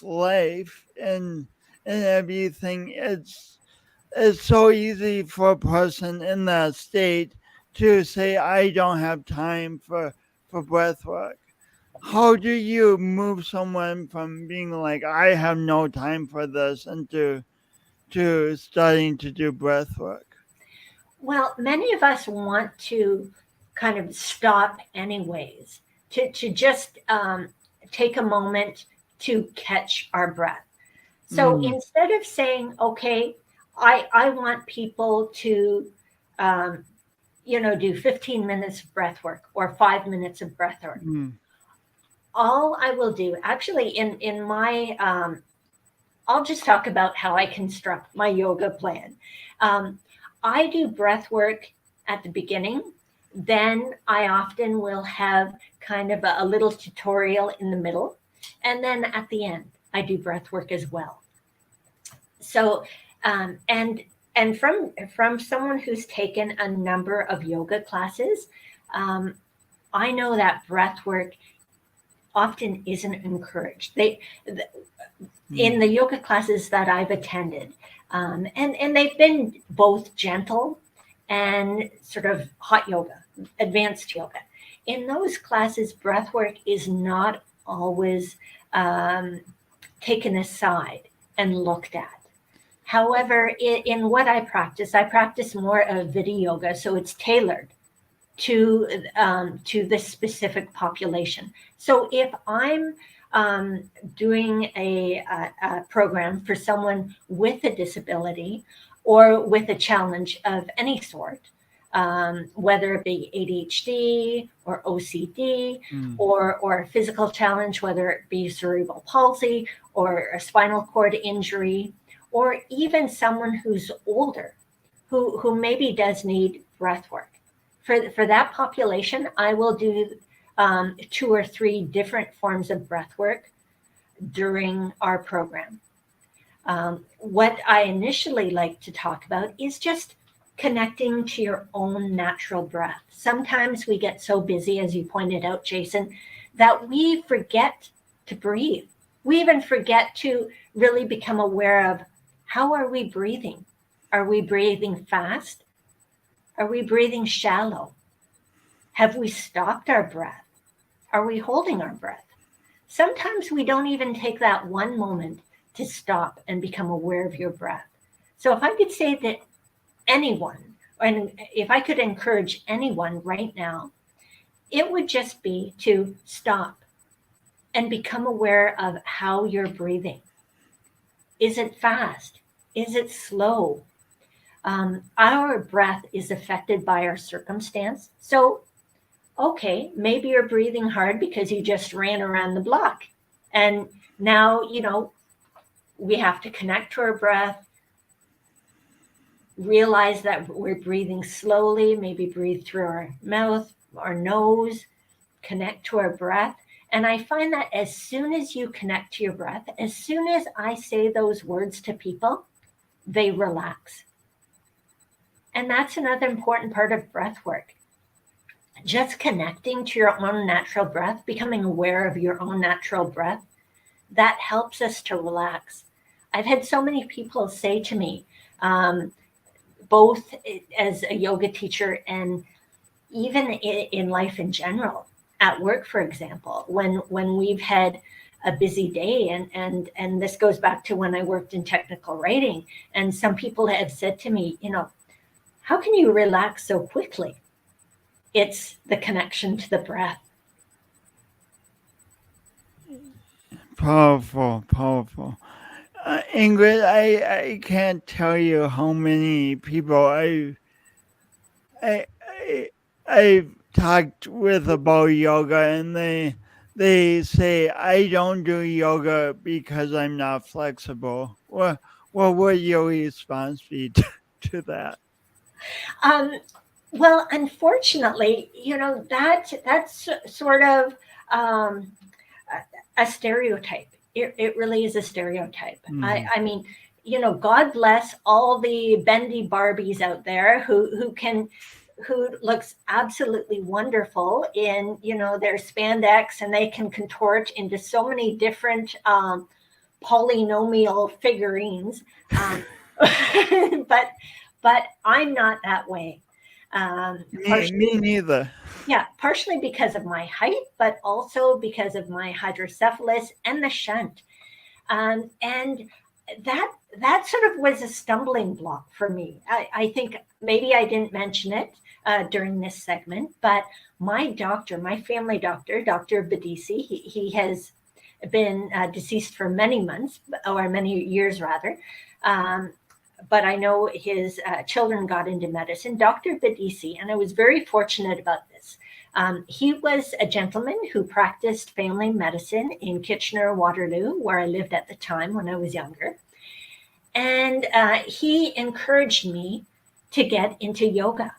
A: life and everything, it's so easy for a person in that state to say, I don't have time for breath work. How do you move someone from being like, I have no time for this, into starting to do breath work?
C: Well, many of us want to kind of stop anyways, to just take a moment to catch our breath. So instead of saying, okay, I want people to, do 15 minutes of breath work or 5 minutes of breath work. All I will do, actually, in my, I'll just talk about how I construct my yoga plan. I do breath work at the beginning. Then I often will have kind of a little tutorial in the middle. And then at the end, I do breath work as well. So, and from someone who's taken a number of yoga classes, I know that breath work often isn't encouraged. In the yoga classes that I've attended, and they've been both gentle and sort of hot yoga, advanced yoga. In those classes, breath work is not always taken aside and looked at. However, in what I practice more of Vidya yoga, so it's tailored to this specific population. So if I'm doing a program for someone with a disability or with a challenge of any sort, whether it be ADHD or OCD or a physical challenge, whether it be cerebral palsy or a spinal cord injury, or even someone who's older, who maybe does need breath work. For that population, I will do 2 or 3 different forms of breath work during our program. What I initially like to talk about is just connecting to your own natural breath. Sometimes we get so busy, as you pointed out, Jason, that we forget to breathe. We even forget to really become aware of, how are we breathing? Are we breathing fast? Are we breathing shallow? Have we stopped our breath? Are we holding our breath? Sometimes we don't even take that one moment to stop and become aware of your breath. So if I could say that anyone, and if I could encourage anyone right now, it would just be to stop and become aware of how you're breathing. Is it fast? Is it slow? Our breath is affected by our circumstance. So, okay, maybe you're breathing hard because you just ran around the block. And now, we have to connect to our breath, realize that we're breathing slowly, maybe breathe through our mouth, our nose, connect to our breath. And I find that as soon as you connect to your breath, as soon as I say those words to people, they relax. And that's another important part of breath work. Just connecting to your own natural breath, becoming aware of your own natural breath, that helps us to relax. I've had so many people say to me, both as a yoga teacher and even in life in general, at work, for example, when we've had a busy day, and this goes back to when I worked in technical writing, and some people have said to me, how can you relax so quickly? It's the connection to the breath.
A: Powerful. Ingrid, I can't tell you how many people I've talked with about yoga, and they say I don't do yoga because I'm not flexible. What would your response be to that?
C: Well, unfortunately, that's sort of a stereotype. It really is a stereotype. I mean, God bless all the bendy Barbies out there who looks absolutely wonderful in their spandex, and they can contort into so many different polynomial figurines. But I'm not that way.
A: Me neither.
C: Yeah, partially because of my height, but also because of my hydrocephalus and the shunt. And that sort of was a stumbling block for me. I think maybe I didn't mention it during this segment, but my family doctor, Dr. Badisi, he has been deceased for many months, or many years rather. But I know his children got into medicine, Dr. Badisi, and I was very fortunate about this. He was a gentleman who practiced family medicine in Kitchener-Waterloo, where I lived at the time when I was younger. And he encouraged me to get into yoga.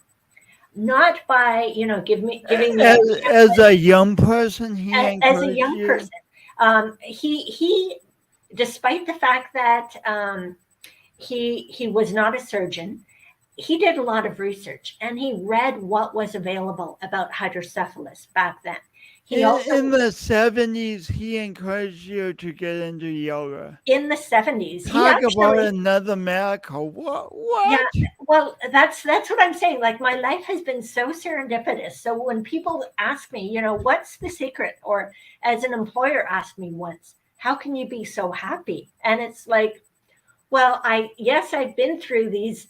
C: Not by, giving me
A: as a young person,
C: as a young person. He, despite the fact that he was not a surgeon, he did a lot of research, and he read what was available about hydrocephalus back then.
A: In the 70s, he encouraged you to get into yoga.
C: In the 70s.
A: Talk about another miracle. What?
C: Yeah, well, that's what I'm saying. Like, my life has been so serendipitous. So when people ask me, what's the secret? Or as an employer asked me once, how can you be so happy? And it's like, well, I've been through these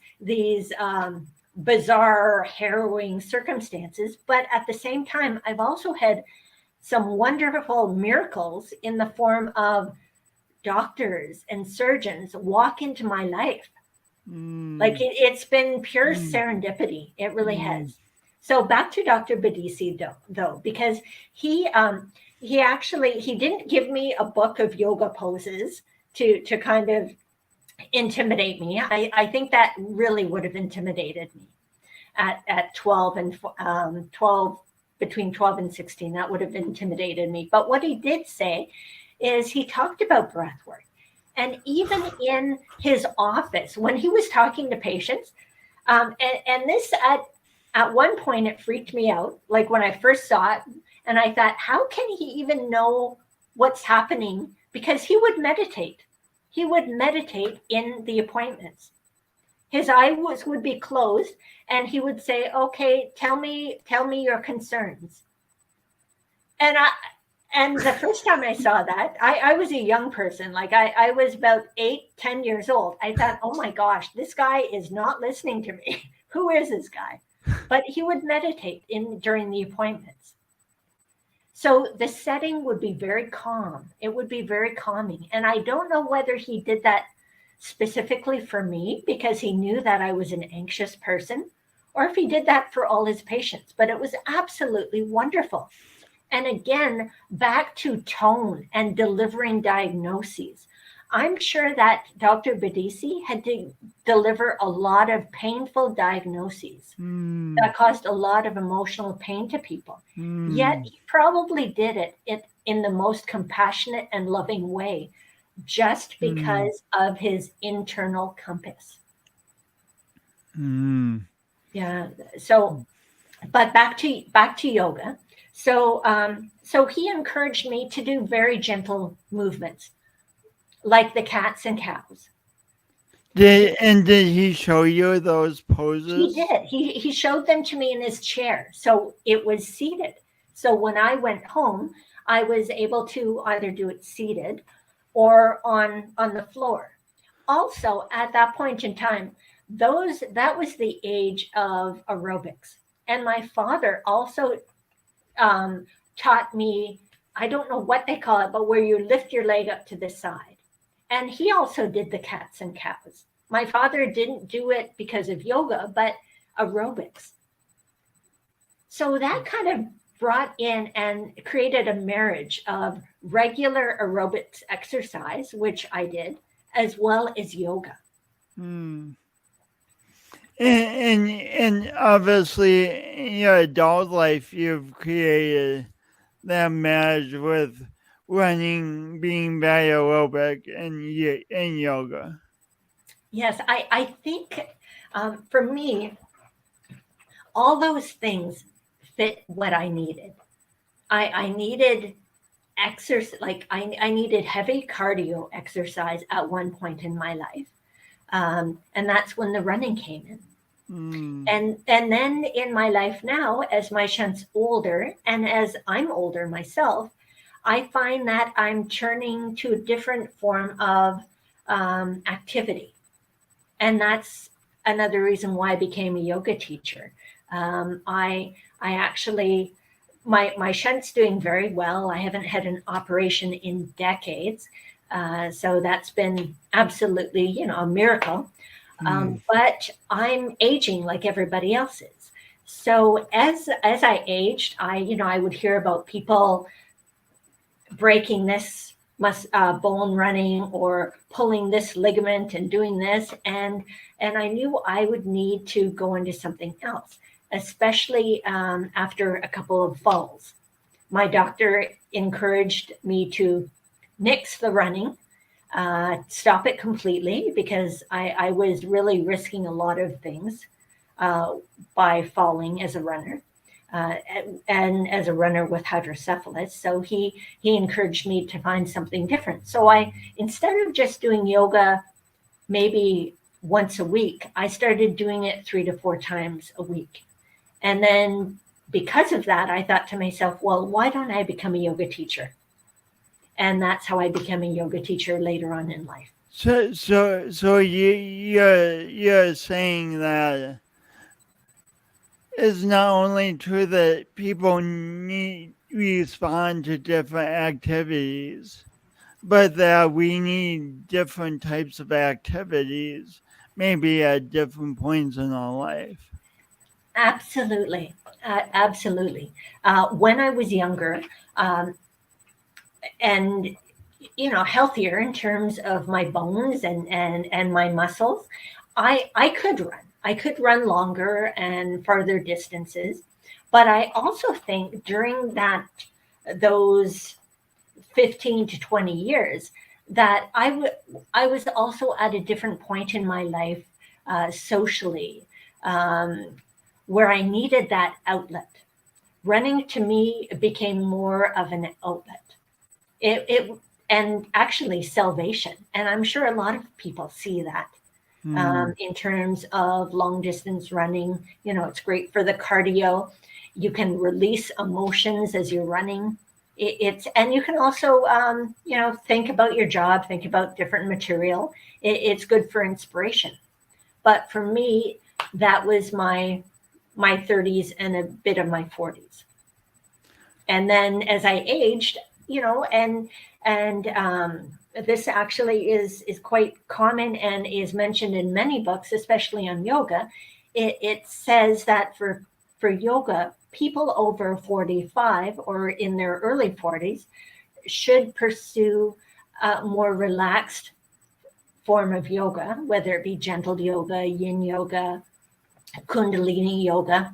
C: bizarre, harrowing circumstances, but at the same time, I've also had some wonderful miracles in the form of doctors and surgeons walk into my life. Like it's been pure serendipity. It really has. So back to Dr. Badisi though, because he didn't give me a book of yoga poses to kind of intimidate me. I think that really would have intimidated me at 12 and 12, between 12 and 16. That would have intimidated me. But what he did say is he talked about breath work. And even in his office, when he was talking to patients, and this at one point, it freaked me out. Like when I first saw it, and I thought, how can he even know what's happening? Because he would meditate. He would meditate in the appointments. His eyes would be closed, and he would say, okay, tell me your concerns. And the first time I saw that, I was a young person. Like I was about 8-10 years old. I thought, oh my gosh, this guy is not listening to me. Who is this guy? But he would meditate during the appointments. So the setting would be very calm. It would be very calming. And I don't know whether he did that specifically for me because he knew that I was an anxious person, or if he did that for all his patients. But it was absolutely wonderful. And again, back to tone and delivering diagnoses. I'm sure that Dr. Badisi had to deliver a lot of painful diagnoses that caused a lot of emotional pain to people. Yet he probably did it in the most compassionate and loving way, just because of his internal compass. Yeah. So, but back to yoga. So he encouraged me to do very gentle movements, like the cats and cows.
A: Did he show you those poses?
C: He did. He showed them to me in his chair. So it was seated. So when I went home, I was able to either do it seated or on the floor. Also, at that point in time, that was the age of aerobics. And my father also taught me, I don't know what they call it, but where you lift your leg up to the side. And he also did the cats and cows. My father didn't do it because of yoga, but aerobics. So that kind of brought in and created a marriage of regular aerobics exercise, which I did, as well as yoga.
A: And obviously in your adult life, you've created that marriage with running, being very aerobic, and yoga.
C: Yes, I think for me, all those things fit what I needed. I needed exercise, like I needed heavy cardio exercise at one point in my life. And that's when the running came in. And then in my life now, as my son's older and as I'm older myself, I find that I'm turning to a different form of activity. And that's another reason why I became a yoga teacher. I actually, my shunt's doing very well. I haven't had an operation in decades. So that's been absolutely, a miracle. But I'm aging like everybody else is. So as I aged, I would hear about people breaking this bone running or pulling this ligament and doing this, and I knew I would need to go into something else, especially after a couple of falls. My doctor encouraged me to nix the running, stop it completely, because I was really risking a lot of things by falling as a runner. And as a runner with hydrocephalus. So he encouraged me to find something different. So instead of just doing yoga maybe once a week, I started doing it 3 to 4 times a week. And then because of that, I thought to myself, well, why don't I become a yoga teacher? And that's how I became a yoga teacher later on in life.
A: So you're saying that it's not only true that people need to respond to different activities, but that we need different types of activities, maybe at different points in our life.
C: Absolutely. Absolutely. When I was younger, and healthier in terms of my bones and my muscles, I could run. I could run longer and farther distances, but I also think during those 15 to 20 years that I was also at a different point in my life socially, where I needed that outlet. Running to me became more of an outlet. It and actually salvation, and I'm sure a lot of people see that. In terms of long distance running, it's great for the cardio. You can release emotions as you're running. And you can also, think about your job, think about different material. It's good for inspiration. But for me, that was my 30s and a bit of my 40s. And then as I aged, this actually is quite common and is mentioned in many books, especially on yoga. It says that for yoga, people over 45 or in their early 40s should pursue a more relaxed form of yoga, whether it be gentle yoga, yin yoga, kundalini yoga,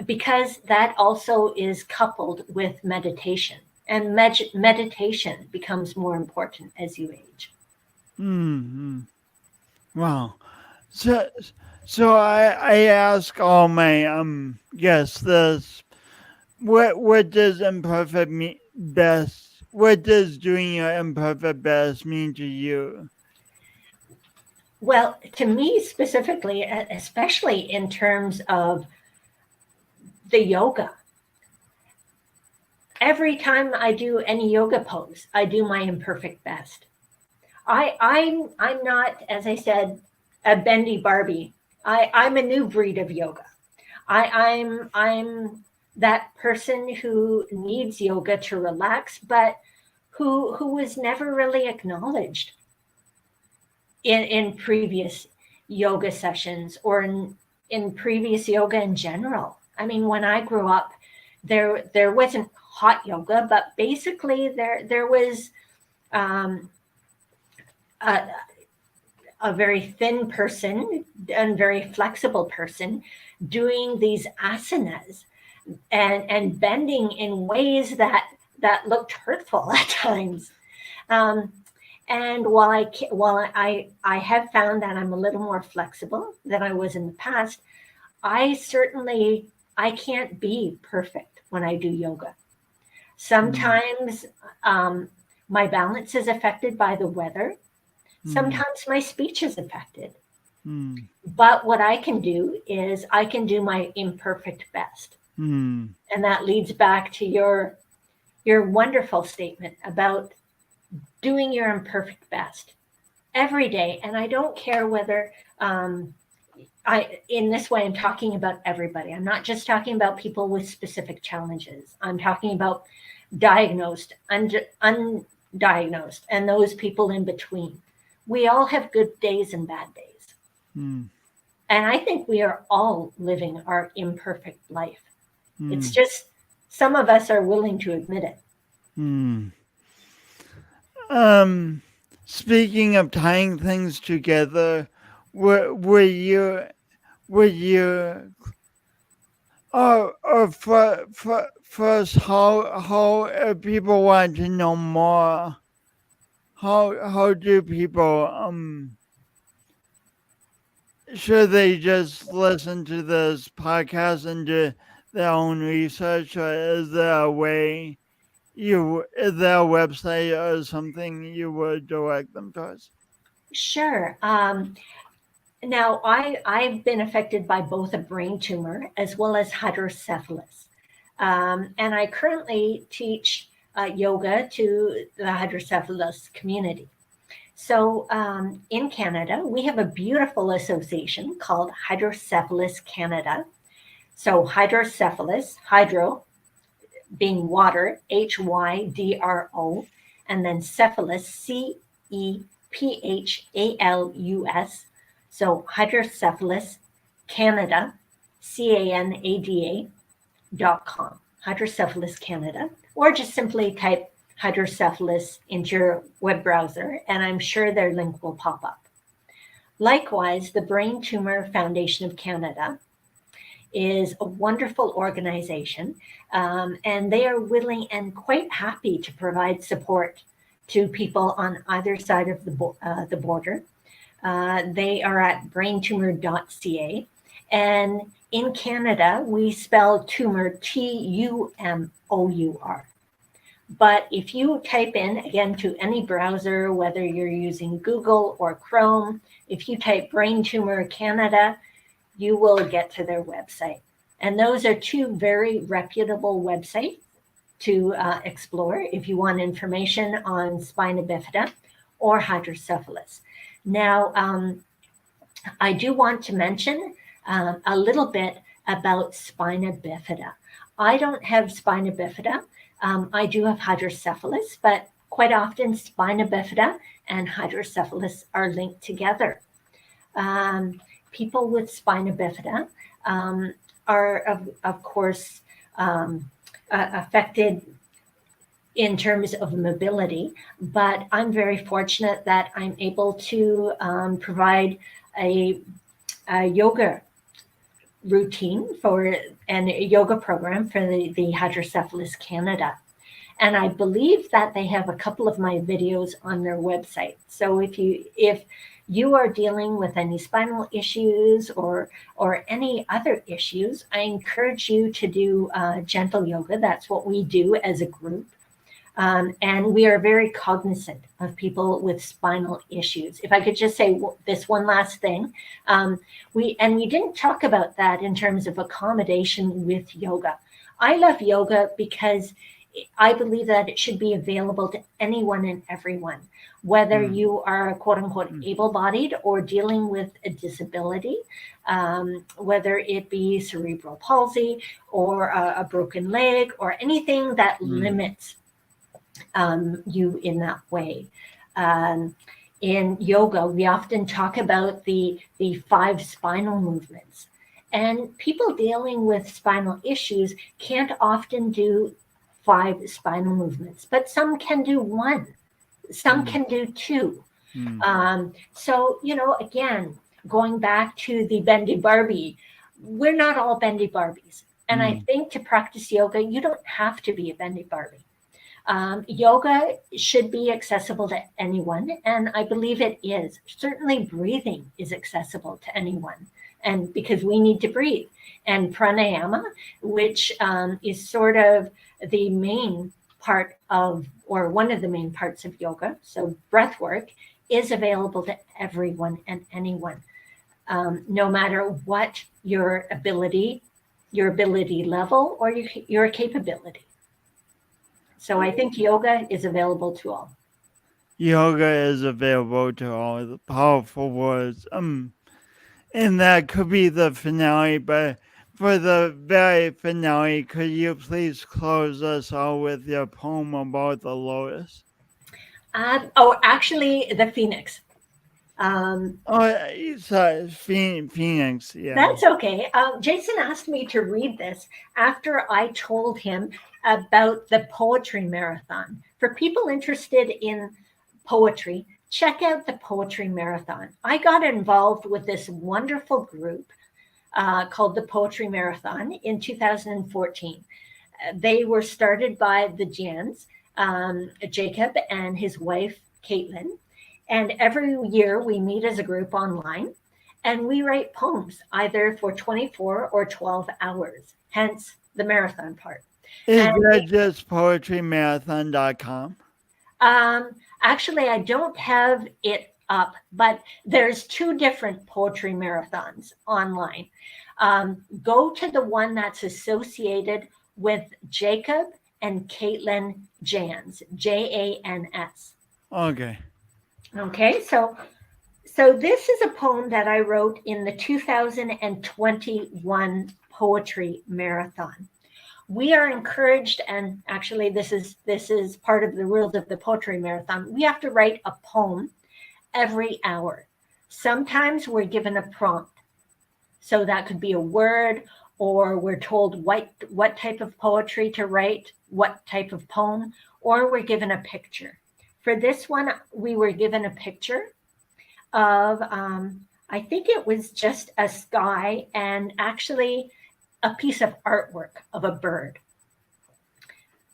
C: because that also is coupled with meditation. And meditation becomes more important as you age.
A: Mm-hmm. Wow. So I ask all my guests this: what does imperfect mean best? What does doing your imperfect best mean to you?
C: Well, to me specifically, especially in terms of the yoga, every time I do any yoga pose, I do my imperfect best. I'm not, as I said, a bendy Barbie. I'm a new breed of yoga. I'm that person who needs yoga to relax, but who was never really acknowledged in previous yoga sessions or in previous yoga in general. I mean, when I grew up, there wasn't hot yoga, but basically there was a, a very thin person and very flexible person doing these asanas and bending in ways that looked hurtful at times. And while I have found that I'm a little more flexible than I was in the past, I can't be perfect when I do yoga. Sometimes my balance is affected by the weather. Sometimes my speech is affected. But what I can do is I can do my imperfect best. And that leads back to your wonderful statement about doing your imperfect best every day. And I don't care whether in this way, I'm talking about everybody. I'm not just talking about people with specific challenges. I'm talking about diagnosed, undiagnosed, and those people in between. We all have good days and bad days. And I think we are all living our imperfect life. It's just some of us are willing to admit it.
A: Speaking of tying things together, were you first, how if people want to know more, how do people should they just listen to this podcast and do their own research, or is there a way is there a website or something you would direct them towards?
C: Sure. Now, I've been affected by both a brain tumor as well as hydrocephalus. And I currently teach yoga to the hydrocephalus community. So in Canada, we have a beautiful association called Hydrocephalus Canada. So hydrocephalus, hydro being water, HYDRO, and then cephalus, CEPHALUS. So Hydrocephalus Canada, CANADA.com, Hydrocephalus Canada, or just simply type hydrocephalus into your web browser, and I'm sure their link will pop up. Likewise, the Brain Tumor Foundation of Canada is a wonderful organization, and they are willing and quite happy to provide support to people on either side of the border. They are at braintumor.ca. And in Canada, we spell tumor TUMOUR. But if you type in, again, to any browser, whether you're using Google or Chrome, if you type Brain Tumor Canada, you will get to their website. And those are two very reputable websites to explore if you want information on spina bifida or hydrocephalus. Now, I do want to mention a little bit about spina bifida. I don't have spina bifida. I do have hydrocephalus, but quite often spina bifida and hydrocephalus are linked together. People with spina bifida are, of course, affected in terms of mobility, but I'm very fortunate that I'm able to provide a yoga routine and a yoga program for the Hydrocephalus Canada. And I believe that they have a couple of my videos on their website. So if you are dealing with any spinal issues or any other issues, I encourage you to do gentle yoga. That's what we do as a group. And we are very cognizant of people with spinal issues. If I could just say this one last thing, we didn't talk about that in terms of accommodation with yoga. I love yoga because I believe that it should be available to anyone and everyone, whether you are quote unquote able-bodied or dealing with a disability, whether it be cerebral palsy or a broken leg or anything that limits you in that way. In yoga, we often talk about the 5 spinal movements. And people dealing with spinal issues can't often do 5 spinal movements, but some can do 1. Some can do 2. So, again, going back to the bendy Barbie, we're not all bendy Barbies. And I think to practice yoga, you don't have to be a bendy Barbie. Yoga should be accessible to anyone, and I believe it is. Certainly breathing is accessible to anyone, and because we need to breathe. And pranayama, which is sort of the main part of, or one of the main parts of yoga, so breath work, is available to everyone and anyone, no matter what your ability level or your capability. So I think yoga is available to all.
A: Yoga is available to all. The powerful words. And that could be the finale, but for the very finale, could you please close us all with your poem about the lotus?
C: Actually, the phoenix.
A: Sorry, Phoenix. Yeah.
C: That's okay. Jason asked me to read this after I told him about the poetry marathon. For people interested in poetry, check out the poetry marathon. I got involved with this wonderful group called the Poetry Marathon in 2014. They were started by the Jans, Jacob and his wife, Caitlin. And every year we meet as a group online and we write poems either for 24 or 12 hours, hence the marathon part.
A: Is that just poetrymarathon.com?
C: Actually, I don't have it up, but there's 2 different poetry marathons online. Go to the one that's associated with Jacob and Caitlin Jans, Jans.
A: Okay.
C: Okay, so this is a poem that I wrote in the 2021 poetry marathon. We are encouraged, and actually this is part of the rules of the poetry marathon. We have to write a poem every hour. Sometimes we're given a prompt. So that could be a word, or we're told what type of poetry to write, what type of poem, or we're given a picture. For this one, we were given a picture of, I think it was just a sky and actually a piece of artwork of a bird.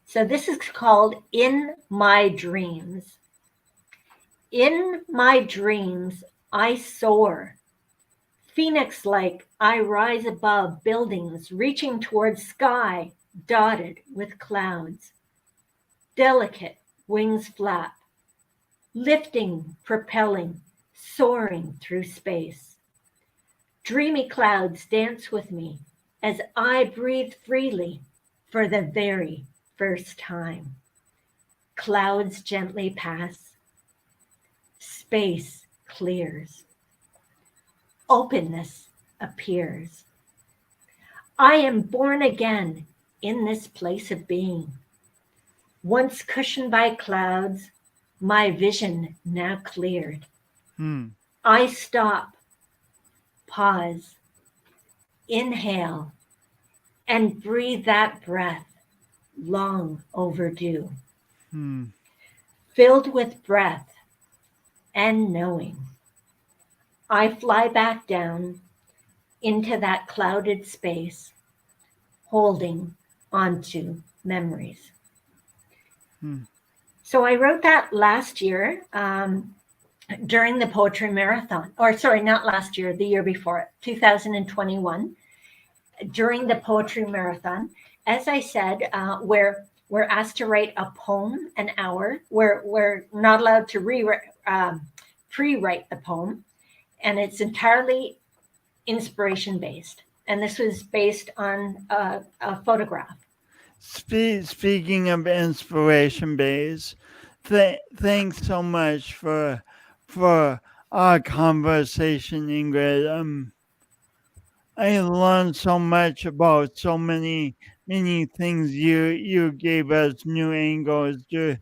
C: So this is called In My Dreams. In my dreams, I soar. Phoenix-like, I rise above buildings, reaching towards sky dotted with clouds. Delicate wings flap, lifting, propelling, soaring through space. Dreamy clouds dance with me as I breathe freely for the very first time. Clouds gently pass. Space clears. Openness appears. I am born again in this place of being. Once cushioned by clouds, my vision now cleared. I stop, pause, inhale, and breathe that breath long overdue. Filled with breath and knowing, I fly back down into that clouded space, holding onto memories. So I wrote that last year during the poetry marathon, or sorry, not last year, the year before it, 2021, during the poetry marathon. As I said, we're asked to write a poem an hour. We're not allowed to pre-write the poem, and it's entirely inspiration based. And this was based on a photograph.
A: Speaking of inspiration based, thanks so much for our conversation, Ingrid. I learned so much about so many things. You gave us new angles to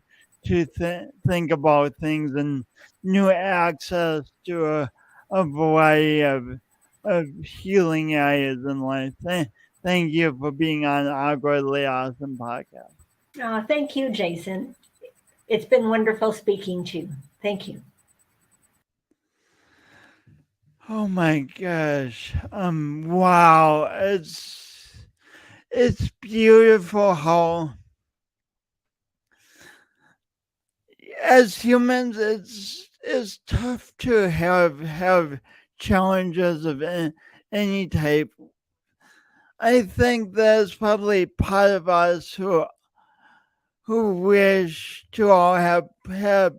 A: think about things and new access to a variety of healing areas in life. Thank you for being on Awkwardly Awesome podcast.
C: Thank you, Jason. It's been wonderful speaking to you. Thank you.
A: Oh my gosh. Wow. It's beautiful how as humans it's tough to have challenges of any type. I think there's probably part of us who wish to all have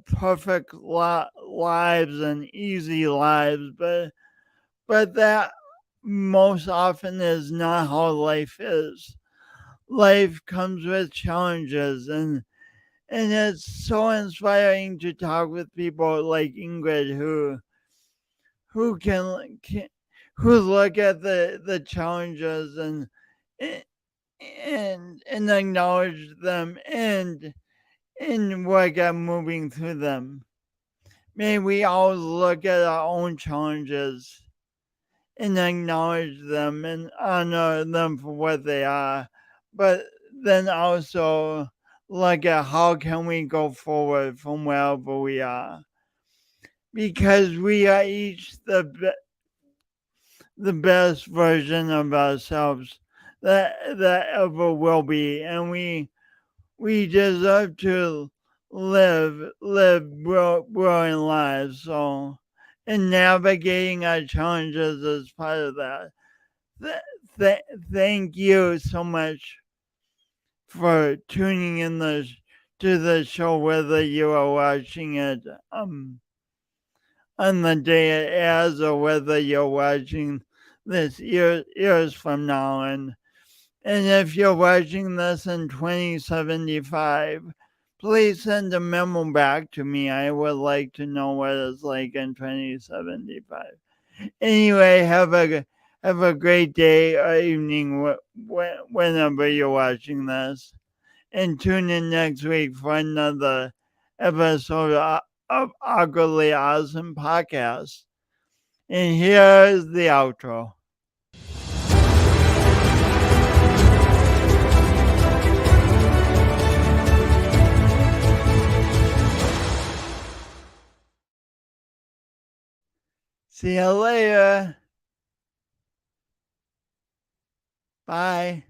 A: perfect lives and easy lives, but that most often is not how life is. Life comes with challenges, and it's so inspiring to talk with people like Ingrid who can who look at the challenges and acknowledge them and work at moving through them. May we all look at our own challenges and acknowledge them and honor them for what they are, but then also look at how can we go forward from wherever we are, because we are each the best version of ourselves that ever will be, and we deserve to live growing lives. So, and navigating our challenges is part of that. Thank you so much for tuning in to the show, whether you are watching it on the day it airs or whether you're watching this years from now. And if you're watching this in 2075, please send a memo back to me. I would like to know what it's like in 2075. Anyway, have a great day or evening whenever you're watching this. And tune in next week for another episode of Awkwardly Awesome Podcast. And here's the outro. See you later. Bye.